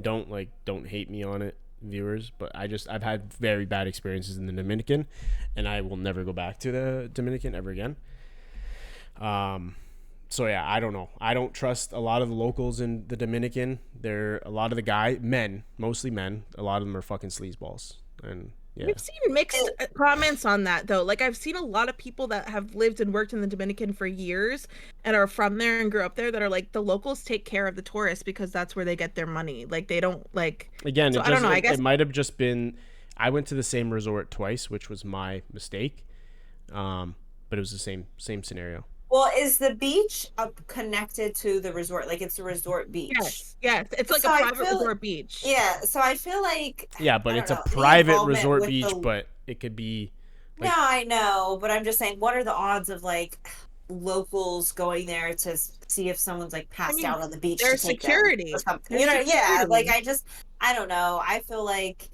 don't hate me on it. viewers, but I've had very bad experiences in the Dominican, and I will never go back to the Dominican ever again. So yeah, I don't know. I don't trust a lot of the locals in the Dominican. They're a lot of the men, mostly men. A lot of them are fucking sleazeballs, and yeah. We've seen mixed comments on that though. Like I've seen a lot of people that have lived and worked in the Dominican for years and are from there and grew up there that are like the locals take care of the tourists because that's where they get their money. Like they don't like. Again, so I don't know. I guess it might have just been. I went to the same resort twice, which was my mistake. But it was the same scenario. Well, is the beach connected to the resort? Like it's a resort beach. Yes. It's like So a I private resort beach. Yeah, so I feel like Yeah, but it's a the private involvement resort with beach, the- but it could be. Like, No, I know, but I'm just saying, what are the odds of like locals going there to see if someone's like passed out on the beach? There's to take them security. or something. There's Yeah. security. Like I don't know. I feel like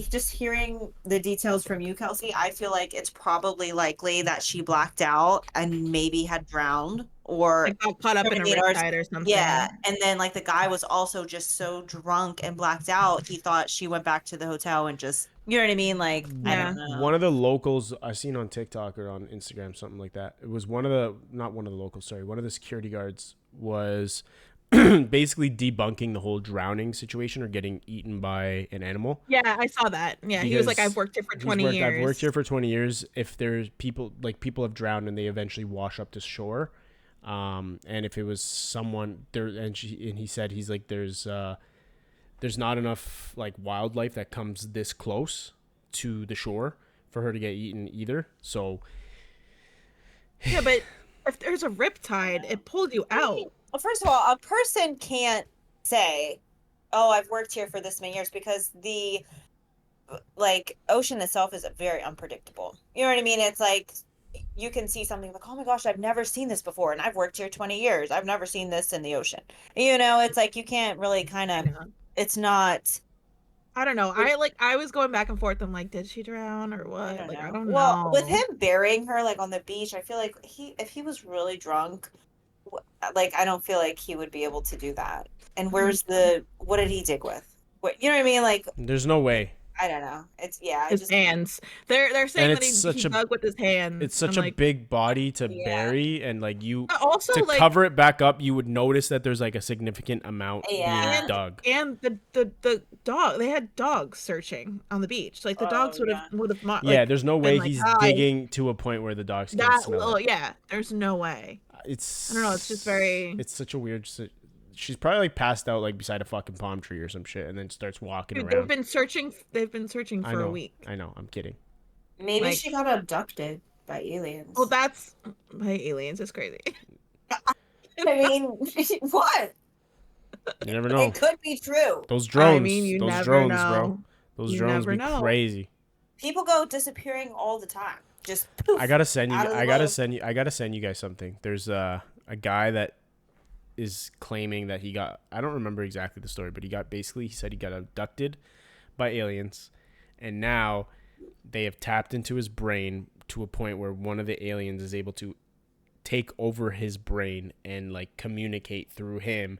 just hearing the details from you, Kelsey, I feel like it's probably likely that she blacked out and maybe had drowned or Like got caught up in a 78 hours. riptide or something. Yeah, and then like the guy was also just so drunk and blacked out, he thought she went back to the hotel and just, you know what I mean? Like, I Yeah. don't know. one of the locals I seen on TikTok or on Instagram, something like that. It was not one of the locals, sorry. One of the security guards was basically debunking the whole drowning situation or getting eaten by an animal. Yeah, I saw that. Yeah, he was like, Because I've worked here for 20 years. I've worked here for 20 years. If there's people have drowned and they eventually wash up to shore, and if it was someone there, and he said he's like there's not enough like wildlife that comes this close to the shore for her to get eaten either. So Yeah, but if there's a riptide, it pulled you out. Well, first of all, a person can't say, "Oh, I've worked here for this many years," because the like ocean itself is very unpredictable. You know what I mean? It's like you can see something like, "Oh my gosh, I've never seen this before, and I've worked here 20 years. I've never seen this in the ocean." You know, it's like you can't really kind of. It's not. I don't know. I was going back and forth. I'm like, did she drown or what? I don't Well, know. with him burying her like on the beach, I feel like if he was really drunk, like I don't feel like he would be able to do that. And where's what did he dig with? What, you know what I mean? Like there's no way. I don't know. It's his hands. They're saying And that it's he dug with his hands. It's such I'm a big body to bury, and like you also to like cover it back up, you would notice that there's like a significant amount being dug. and the dog. They had dogs searching on the beach. Like the dogs would have. Yeah, there's no way like, he's digging to a point where the dogs can't smell it. Yeah, there's no way. It's I don't know. It's just very. It's such a weird. She's probably like passed out like beside a fucking palm tree or some shit, and then starts walking around. They've been searching for a week. I know. I'm kidding. Maybe she got abducted by aliens. Well, that's by aliens. It's crazy. I mean, what? You never know. It could be true. Those drones. I mean, you those never drones, know. bro. Those You drones never be know. crazy. People go disappearing all the time. Just poof. I gotta send you. out of the I gotta blue. send you. I gotta send you guys something. There's a guy that is claiming that he got. I don't remember exactly the story, but he said he got abducted by aliens, and now they have tapped into his brain to a point where one of the aliens is able to take over his brain and like communicate through him.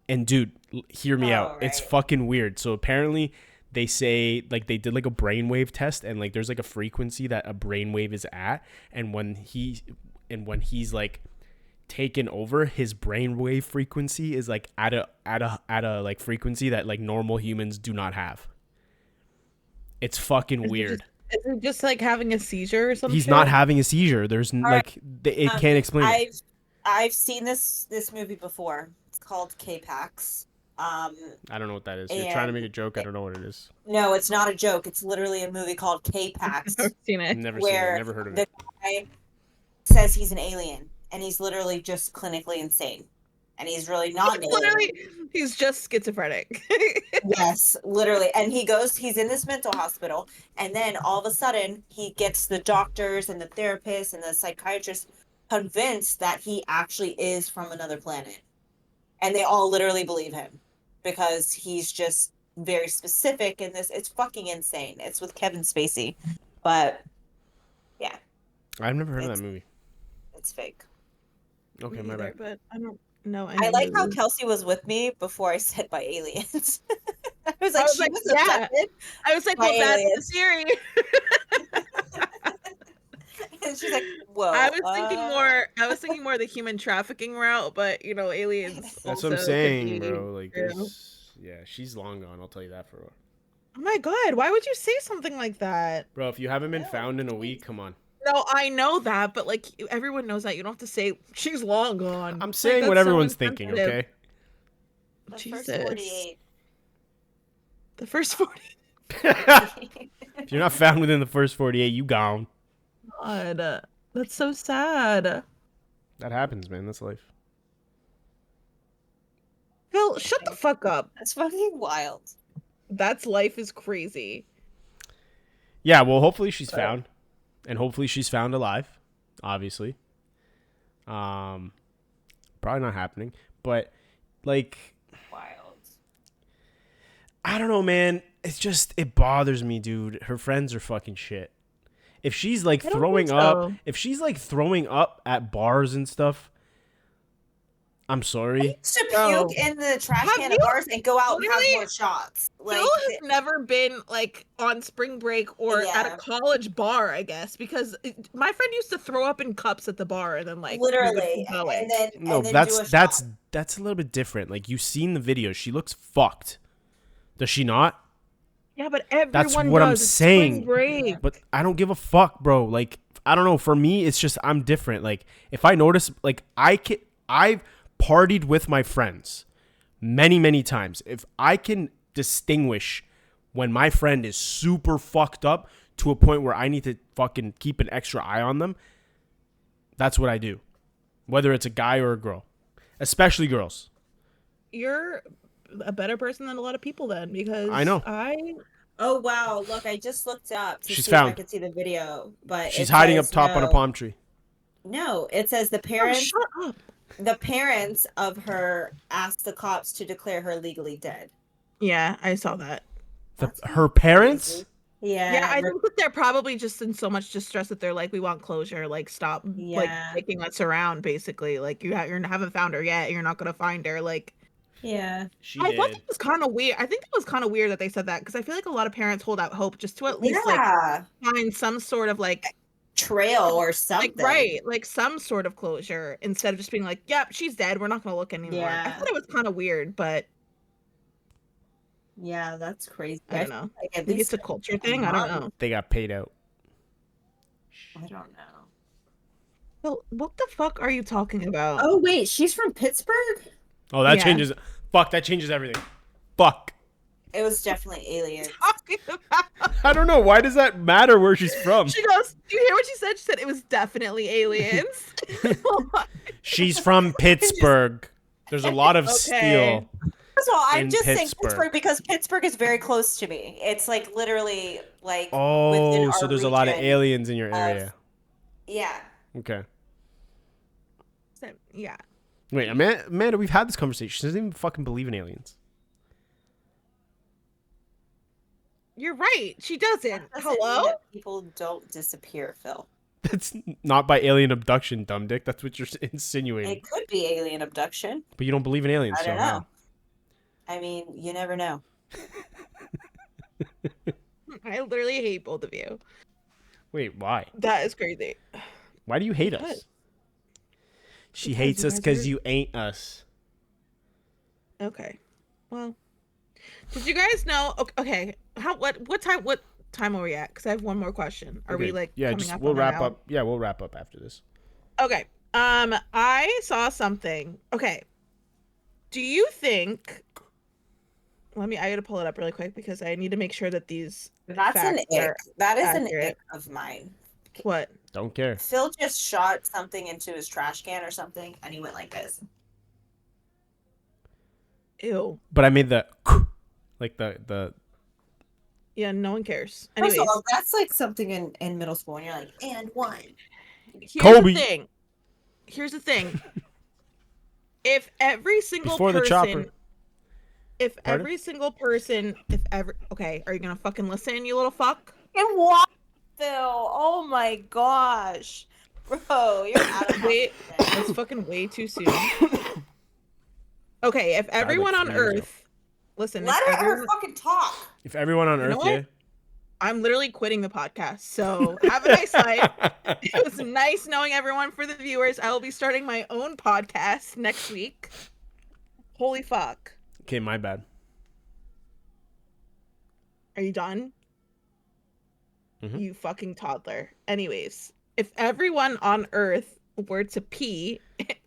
And dude, hear me out. Right. It's fucking weird. So apparently they say like they did like a brainwave test, and like there's like a frequency that a brainwave is at, and when he's like taken over, his brainwave frequency is like at a like frequency that like normal humans do not have. It's fucking weird. Is it just like having a seizure or something? He's not having a seizure. There's like it can't explain it. I've seen this movie before. It's called K-Pax. I don't know what that is. You're trying to make a joke. I don't know what it is. No, it's not a joke. It's literally a movie called K-Pax. I've seen it. Never seen it. Never heard of it. The guy says he's an alien, and he's literally just clinically insane, and he's really not an alien. He's just schizophrenic. Yes, literally. And he's in this mental hospital, and then all of a sudden he gets the doctors and the therapists and the psychiatrists convinced that he actually is from another planet. And they all literally believe him because he's just very specific in this. It's fucking insane. It's with Kevin Spacey. But yeah. I've never heard of that movie. It's fake. Okay, my bad. But I don't know. I like how Kelsey was with me before I said by aliens. I was like, she was abducted. I was like, by well, that's the aliens. theory. And she's like, whoa. I was thinking more the human trafficking route, but you know, aliens. That's what I'm also saying, could be bro. Like, true. yeah, she's long gone. I'll tell you that for real. Oh my god, why would you say something like that? Bro, if you haven't been found in a week, come on. No, I know that, but like everyone knows that. You don't have to say she's long gone. I'm Like, saying that's what so everyone's thinking, insensitive. okay? The Jesus. first 48. The first 40. If you're not found within the first 48, you gone. God, that's so sad. That happens, man. That's life. Phil, shut the fuck up. That's fucking wild. That's life is crazy. Yeah, well, hopefully she's found. And hopefully she's found alive, obviously. Probably not happening. But, like... Wild. I don't know, man. It's just... It bothers me, dude. Her friends are fucking shit. If she's, like, I don't throwing think up... so. If she's, like, throwing up at bars and stuff... I'm sorry. Used to Bro. puke in the trash Have can you at bars and go out and have really- more shots. Like, Phil has never been like on spring break or at Yeah. a college bar, I guess, because my friend used to throw up in cups at the bar and then like we would literally. keep going. And then, No, and then that's do a that's shot. that's a little bit different. Like, you've seen the video. She looks fucked. Does she not? Yeah, but everyone That's what I'm does. It's spring saying. break. But I don't give a fuck, bro. Like, I don't know. For me, it's just I'm different. Like, if I notice, like, I've partied with my friends many times. If I can distinguish when my friend is super fucked up to a point where I need to fucking keep an extra eye on them, that's what I do. Whether it's a guy or a girl. Especially girls. You're a better person than a lot of people then, because I know. Oh wow! Look, I just looked up to She's see if I found. could see the video, but She's it hiding up says top on a no. palm tree. No, it says the Oh, parents. shut up. The parents of her asked the cops to declare her legally dead. Yeah, I saw that. Her parents? Yeah. Yeah, I think that they're probably just in so much distress that they're like, we want closure. Like, stop, like, Yeah. taking us around. Basically, like, you haven't found her yet. You're not gonna find her. Like, Yeah. She I thought did. it was kind of weird. I think it was kind of weird that they said that because I feel like a lot of parents hold out hope just to at least Yeah. like find some sort of like Trail or something. like some sort of closure instead of just being like, yep, she's dead. We're not gonna look anymore. I Yeah. thought it was kind of weird, but Yeah, that's crazy. I don't know. Like, I at think least it's a culture thing. I don't know. They got paid out. I don't know. Well, what the fuck are you talking about? Oh wait, she's from Pittsburgh? Oh, that Yeah. changes. Fuck, that changes everything. Fuck. It was definitely aliens. Talking about? I don't know. Why does that matter where she's from? She goes, do you hear what she said? She said it was definitely aliens. She's from Pittsburgh. There's a lot of Okay. steel. First of all, I'm In just saying Pittsburgh. Pittsburgh because Pittsburgh is very close to me. It's like literally like within Oh, so our there's a lot of region aliens in your area. Yeah. Okay. Yeah. Wait, Amanda, we've had this conversation. She doesn't even fucking believe in aliens. You're right. She doesn't. That doesn't mean Hello? that people don't disappear, Phil. That's not by alien abduction, dumb dick. That's what you're insinuating. It could be alien abduction. But you don't believe in aliens, I so don't how? know. I mean, you never know. I literally hate both of you. Wait, why? That is crazy. Why do you hate us? Because- She because hates you us guys because are- you ain't us. Okay. Well, did you guys know? Okay. What time are we at? Because I have one more question. Are we Okay, like? Yeah, coming just up we'll on an wrap hour? up. Yeah, we'll wrap up after this. Okay. I saw something. Okay. Do you think? I gotta pull it up really quick because I need to make sure that these. That's an facts ick. are That is an accurate. ick of mine. What? Don't care. Phil just shot something into his trash can or something, and he went like this. Ew. But I made the like the Yeah. No one cares. First Anyways, of all, that's like something in middle school, and you're like, and one. here's Kobe. the thing. Here's the thing. If every single Before the person, chopper. if Pardon? every single person, okay, are you gonna fucking listen, you little fuck? And what, Phil? Oh my gosh, bro, you're out of Wait, pocket. that's fucking way too soon. Okay, if everyone on 3 years ago. Earth, Listen, Let her fucking talk. If everyone on You know Earth, what? yeah. I'm literally quitting the podcast. So have a nice life. It was nice knowing everyone. For the viewers, I will be starting my own podcast next week. Holy fuck. Okay, my bad. Are you done? Mhm. You fucking toddler. Anyways, if everyone on Earth were to pee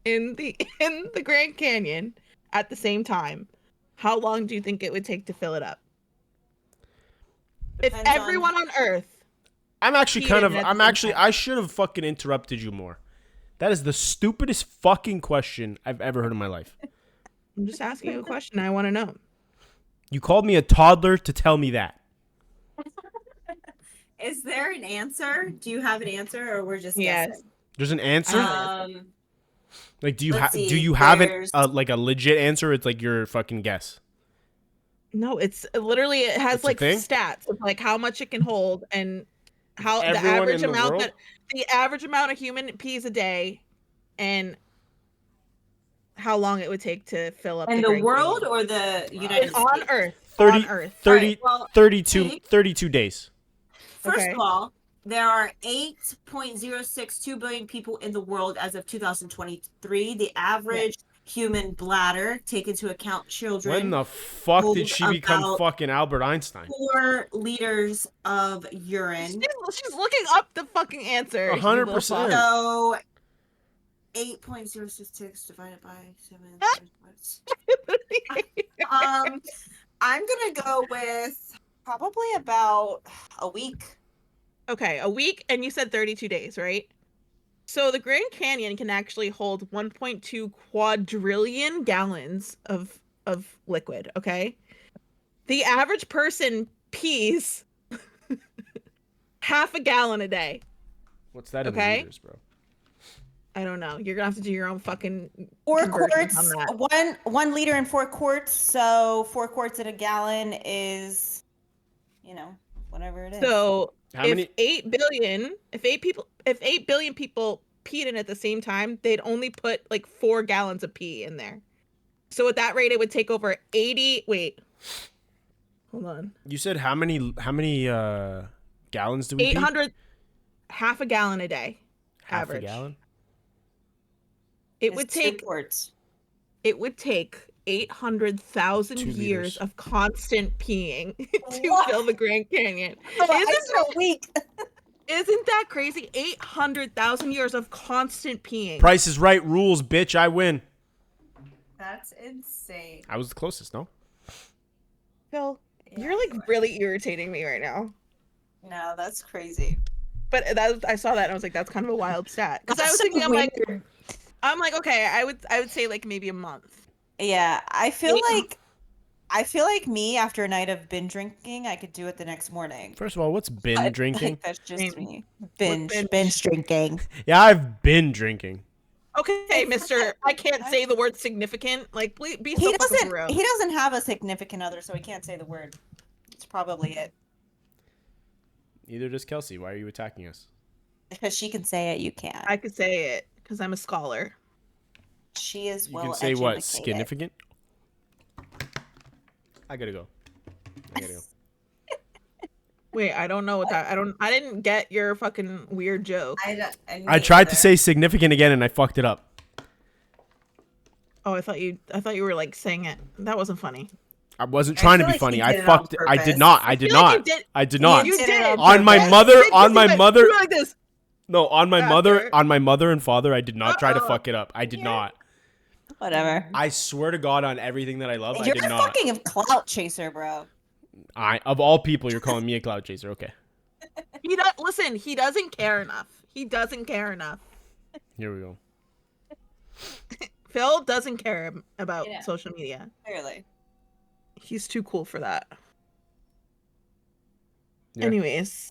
in the Grand Canyon at the same time, how long do you think it would take to fill it up? If Depends on- everyone on Earth. I'm actually Peed kind in of. at the I'm same actually. time. I should have fucking interrupted you more. That is the stupidest fucking question I've ever heard in my life. I'm just asking you a question. I want to know. You called me a toddler to tell me that. Is there an answer? Do you have an answer, or we're just Yes. guessing? There's an answer. Like, do you let's do see, you have it there's- like a legit answer? It's like your fucking guess. No, it's literally it has It's a like thing? stats of like how much it can hold and how the Everyone average in the amount world? that the average amount of human pees a day and how long it would take to fill up In the Grand world Canyon. or the United on States? Earth. 30, On Earth. 30, Alright, well, 32, see? 32 days. First Okay. of all, there are 8.062 billion people in the world as of 2023. The average human bladder, take into account children, When the fuck did hold she become about fucking Albert Einstein? 4 liters of urine. She's looking up the fucking answer. you 100%. little fuck. So 8.066 divided by 7. I'm gonna go with probably about a week. Okay, a week, and you said 32 days, right? So the Grand Canyon can actually hold 1.2 quadrillion gallons of liquid, okay? The average person pees half a gallon a day. What's that in Okay. liters, bro? I don't know. You're gonna have to do your own fucking 4 conversions on quarts, that. 1 liter and 4 quarts. So 4 quarts in a gallon is, whatever it is. So How if many? 8 billion, if 8 billion people peed in at the same time, they'd only put like 4 gallons of pee in there. So at that rate, it would take over 80. Wait, hold on. You said how many gallons do we pee? 800, half a gallon a day. Half average. a gallon? It It's would 2 take. quarts. It would take 800,000 2 years liters. of constant peeing to What? fill the Grand Canyon. I said a week. Isn't that crazy? 800,000 years of constant peeing. Price is Right rules, bitch. I win. That's insane. I was the closest, no? Phil, you're like really irritating me right now. No, that's crazy. But I saw that and I was like, that's kind of a wild stat. Because I That's was so thinking, weird. I'm like, okay, I would say like maybe a month. Yeah, I feel Yeah. like me after a night of binge drinking, I could do it the next morning. First of all, what's been But, drinking? like, that's just Same. me. Binge binge? drinking. Yeah, I've been drinking. Okay, Mister, I can't say the word significant. Like, please be so He fucking real. doesn't have a significant other, so he can't say the word. It's probably it. Neither does Kelsey. Why are you attacking us? Because she can say it, you can't. I could say it because I'm a scholar. She is You well can say what? educated. Significant? I gotta go. Wait, I don't know what that. I didn't get your fucking weird joke. I tried to say significant again and I fucked it up. Oh, I thought you were like saying it. That wasn't funny. I wasn't trying to feel be like funny. he I did it on fucked it. I did purpose. not. I did feel like not. you did- I did not. You did did. it On my purpose. mother, Yes, on my you went- mother. you were like this. No, on my After. mother and father, I did not try to fuck it up. I did not. Whatever. I swear to God on everything that I love, You're I did a not. fucking clout chaser, bro. Of all people, you're calling me a cloud chaser. Okay. Listen, he doesn't care enough. He doesn't care enough. Here we go. Phil doesn't care about Yeah. social media. Clearly. He's too cool for that. Yeah. Anyways,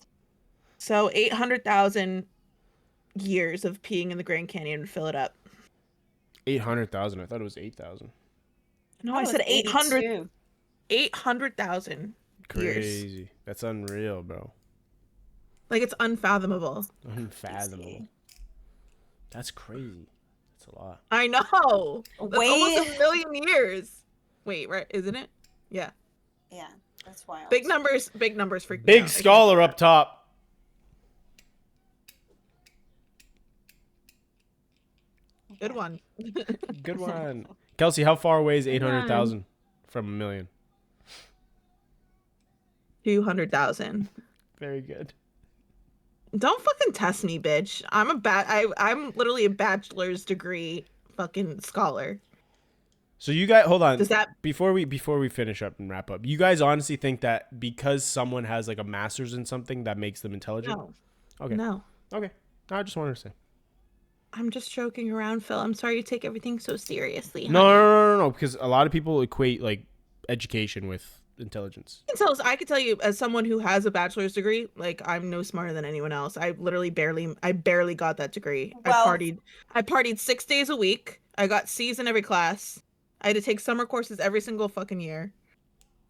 so 800,000 years of peeing in the Grand Canyon would fill it up. 800,000. I thought it was 8,000. No, I said 800. 82. 800,000 years. Crazy. That's unreal, bro. Like it's unfathomable. Unfathomable. That's crazy. That's a lot. I know. That's Wait. almost a million years. Wait, right? Isn't it? Yeah. Yeah, that's wild. Big numbers freak me Big out. scholar up top. Good one. Good one. Kelsey, how far away is Good one. 800,000 from a million? 200,000. Very good. Don't fucking test me, bitch. I'm literally a bachelor's degree fucking scholar. So you guys, hold on. Does that before we finish up and wrap up, you guys honestly think that because someone has like a master's in something that makes them intelligent? No. Okay. No. Okay. I just wanted to say. I'm just joking around, Phil. I'm sorry you take everything so seriously. No, because a lot of people equate like education with intelligence. I could tell you, as someone who has a bachelor's degree, like I'm no smarter than anyone else. I barely got that degree. Well- I partied 6 days a week. I got C's in every class. I had to take summer courses every single fucking year.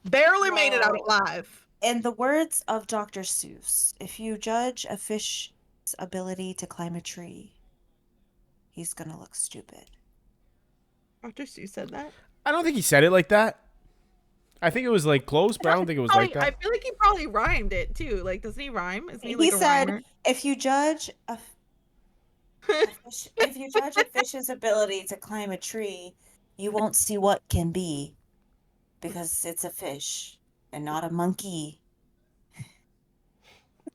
Barely made it out alive. In the words of Dr. Seuss, if you judge a fish's ability to climb a tree, he's gonna look stupid. Dr. Seuss said that. I don't think he said it like that. I think it was like close, but I don't think it was like that. I feel like he probably rhymed it too. Like, doesn't he rhyme? Isn't he He like a said, rhymer? if you judge a fish's ability to climb a tree, you won't see what can be, because it's a fish and not a monkey.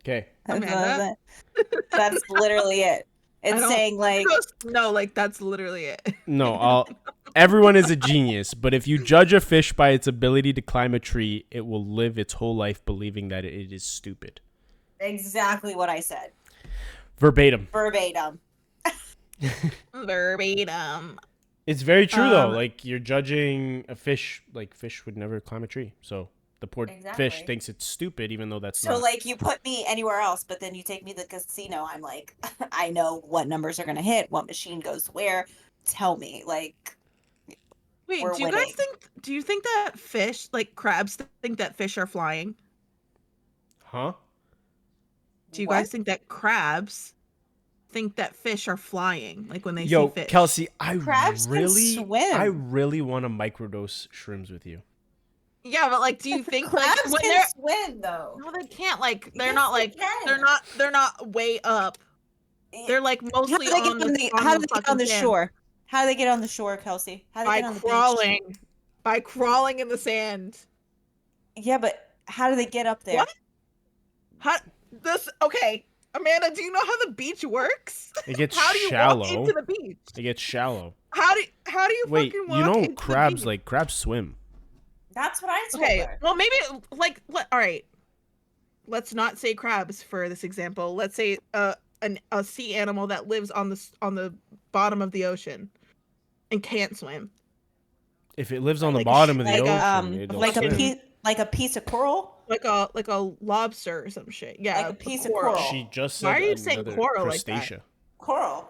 Okay. Amanda? That's literally it. It's saying like, no, like that's literally it. No, everyone is a genius, but if you judge a fish by its ability to climb a tree, it will live its whole life believing that it is stupid. exactly what I said. Verbatim. Verbatim. Verbatim. It's very true though. Like you're judging a fish, like fish would never climb a tree. So the poor fish Exactly. thinks it's stupid, even though that's So not. like you put me anywhere else, but then you take me to the casino. I'm like, I know what numbers are gonna hit, what machine goes where. Tell me, like, Wait, we're do you guys winning. do you think that fish, like crabs, think that fish are flying? Huh? Do you What? guys think that crabs think that fish are flying, like when they Yo, see fish? Kelsey, I Crabs can swim. really want to microdose shrooms with you. Yeah, but like, do you think Crabs like when can they're swim though. no, they can't. Like, they're Yes, not they like can. they're not way up. They're like How do mostly they get on the how do they get on fucking the sand. shore? How do they get on the shore, Kelsey? How do they By get on the crawling, by crawling in the sand. beach? Yeah, but how do they get up there? What? How this? Okay, Amanda, do you know how the beach works? It gets How do you shallow. walk into the beach? It gets shallow. How do you Wait, fucking walk you know into the crabs beach? crabs swim. That's what I told Okay, her. well maybe all right. Let's not say crabs for this example. Let's say a sea animal that lives on the bottom of the ocean and can't swim. If it lives on the Like a bottom of the Like ocean, a it'll like a swim. piece of coral. Like a lobster or some shit. Yeah, Like a piece of coral. She just said Why are you saying another coral like that? crustacea. Coral.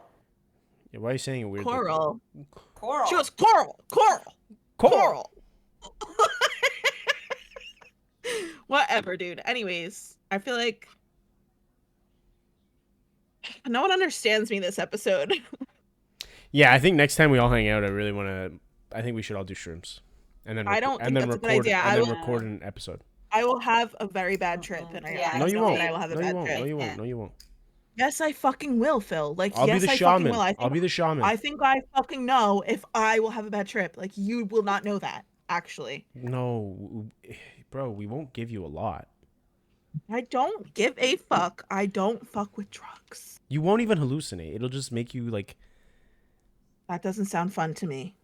Yeah, why are you saying it weird? like that? Coral. Coral. She goes coral. Whatever, dude. Anyways, I feel like no one understands me this episode. Yeah, I think next time we all hang out, I think we should all do shrooms, and then I don't and think then that's a good record idea. and I then will- record an episode. I will have a very bad trip, and Yeah, No, you know won't. that I will have a No, you bad won't. trip. No, you won't. No, you won't. Yes, I fucking will, Phil. Like, I'll yes, be the I fucking shaman. will. I'll be the shaman. I think I fucking know if I will have a bad trip. Like, you will not know that, actually. No, bro, we won't give you a lot. I don't give a fuck. I don't fuck with drugs. You won't even hallucinate. It'll just make you like. That doesn't sound fun to me.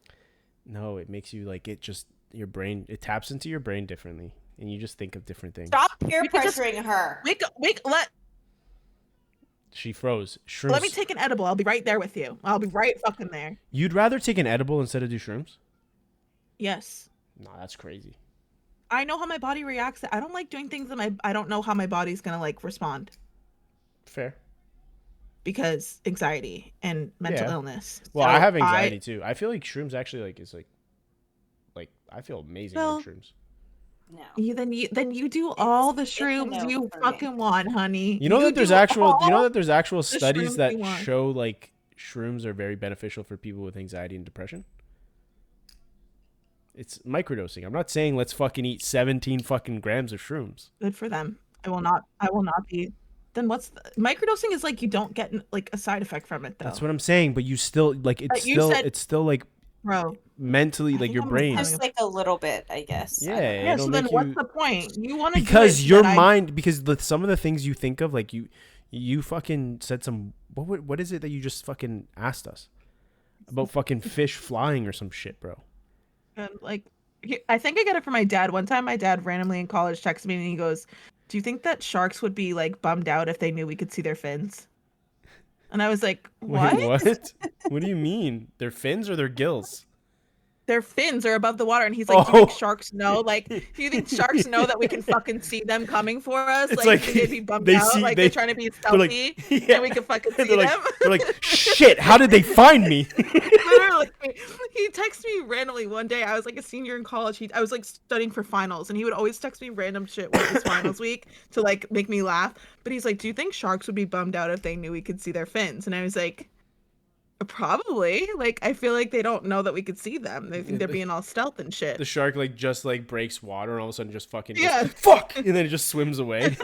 No, it makes you like it. Just your brain. It taps into your brain differently, and you just think of different things. Stop peer We could just- pressuring her. She froze. Shrooms. Let me take an edible. I'll be right there with you. I'll be right fucking there. You'd rather take an edible instead of do shrooms? Yes. No, that's crazy. I know how my body reacts. I don't like doing things that I don't know how my body's gonna like respond Fair. because anxiety and mental Yeah. illness. Well, So I have anxiety too. I feel like shrooms actually like I feel amazing Well, with shrooms. No. Then you do all the it's a shrooms no you for me. fucking want, honey. You know that there's actual the studies shrooms that you want. show like shrooms are very beneficial for people with anxiety and depression. It's microdosing. I'm not saying let's fucking eat 17 fucking grams of shrooms. Good for them. I will not be. Then what's microdosing is like you don't get like a side effect from it though. That's what I'm saying, but you still like But you said- it's still like Bro, mentally I like think your I'm brain. Just like a little bit, I guess. Yeah, yeah. it'll So then make what's you- the point? You want to because your mind because some of the things you think of like you fucking said some what is it that you just fucking asked us about fucking fish flying or some shit, bro. like I think I got it from my dad. One time my dad randomly in college texted me and he goes, "Do you think that sharks would be like bummed out if they knew we could see their fins?" And I was like, "What? Wait, what? What do you mean? Their fins or their gills? Their fins are above the water." And he's like, "Do you think Oh. sharks know? Like, do you think sharks know that we can fucking see them coming for us? It's Like, like they'd be bummed they out. see- Like they- they're trying to be they're like, stealthy, yeah. and we can fucking see They're like, them." they're like, shit, how did they find me? Literally, he texted me randomly one day. I was like a senior in college. I was like studying for finals, and he would always text me random shit when it was finals week to like make me laugh. But he's like, "Do you think sharks would be bummed out if they knew we could see their fins?" And I was like, "Probably. Like, I feel like they don't know that we could see them. They think they're being all stealth and shit." The shark like just like breaks water and all of a sudden just fucking goes, Yeah. fuck, and then it just swims away.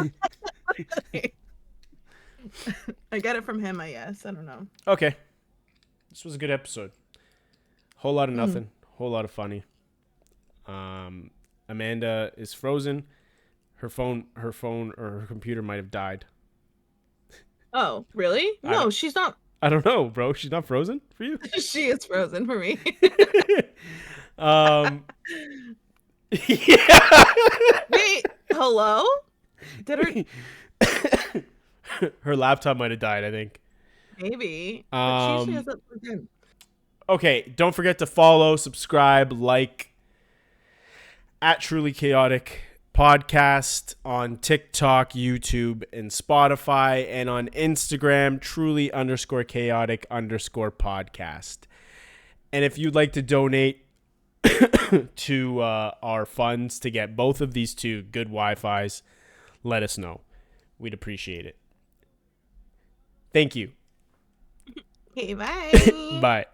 I get it from him, I guess. I don't know. Okay, this was a good episode. Whole lot of nothing, whole lot of funny. Amanda is frozen. Her phone or her computer might have died. Oh, really? I No, don't- she's not. I don't know, bro. She's not frozen for you. She is frozen for me. Yeah. Wait, hello? Did her Her laptop might have died, I think. maybe? But she usually has that plugged in. Okay, don't forget to follow, subscribe, like at Truly Chaotic Podcast on TikTok, YouTube, and Spotify, and on Instagram, Truly_Chaotic_podcast. And if you'd like to donate to our funds to get both of these two good Wi-Fis, let us know. We'd appreciate it. Thank you. Okay, bye. Bye.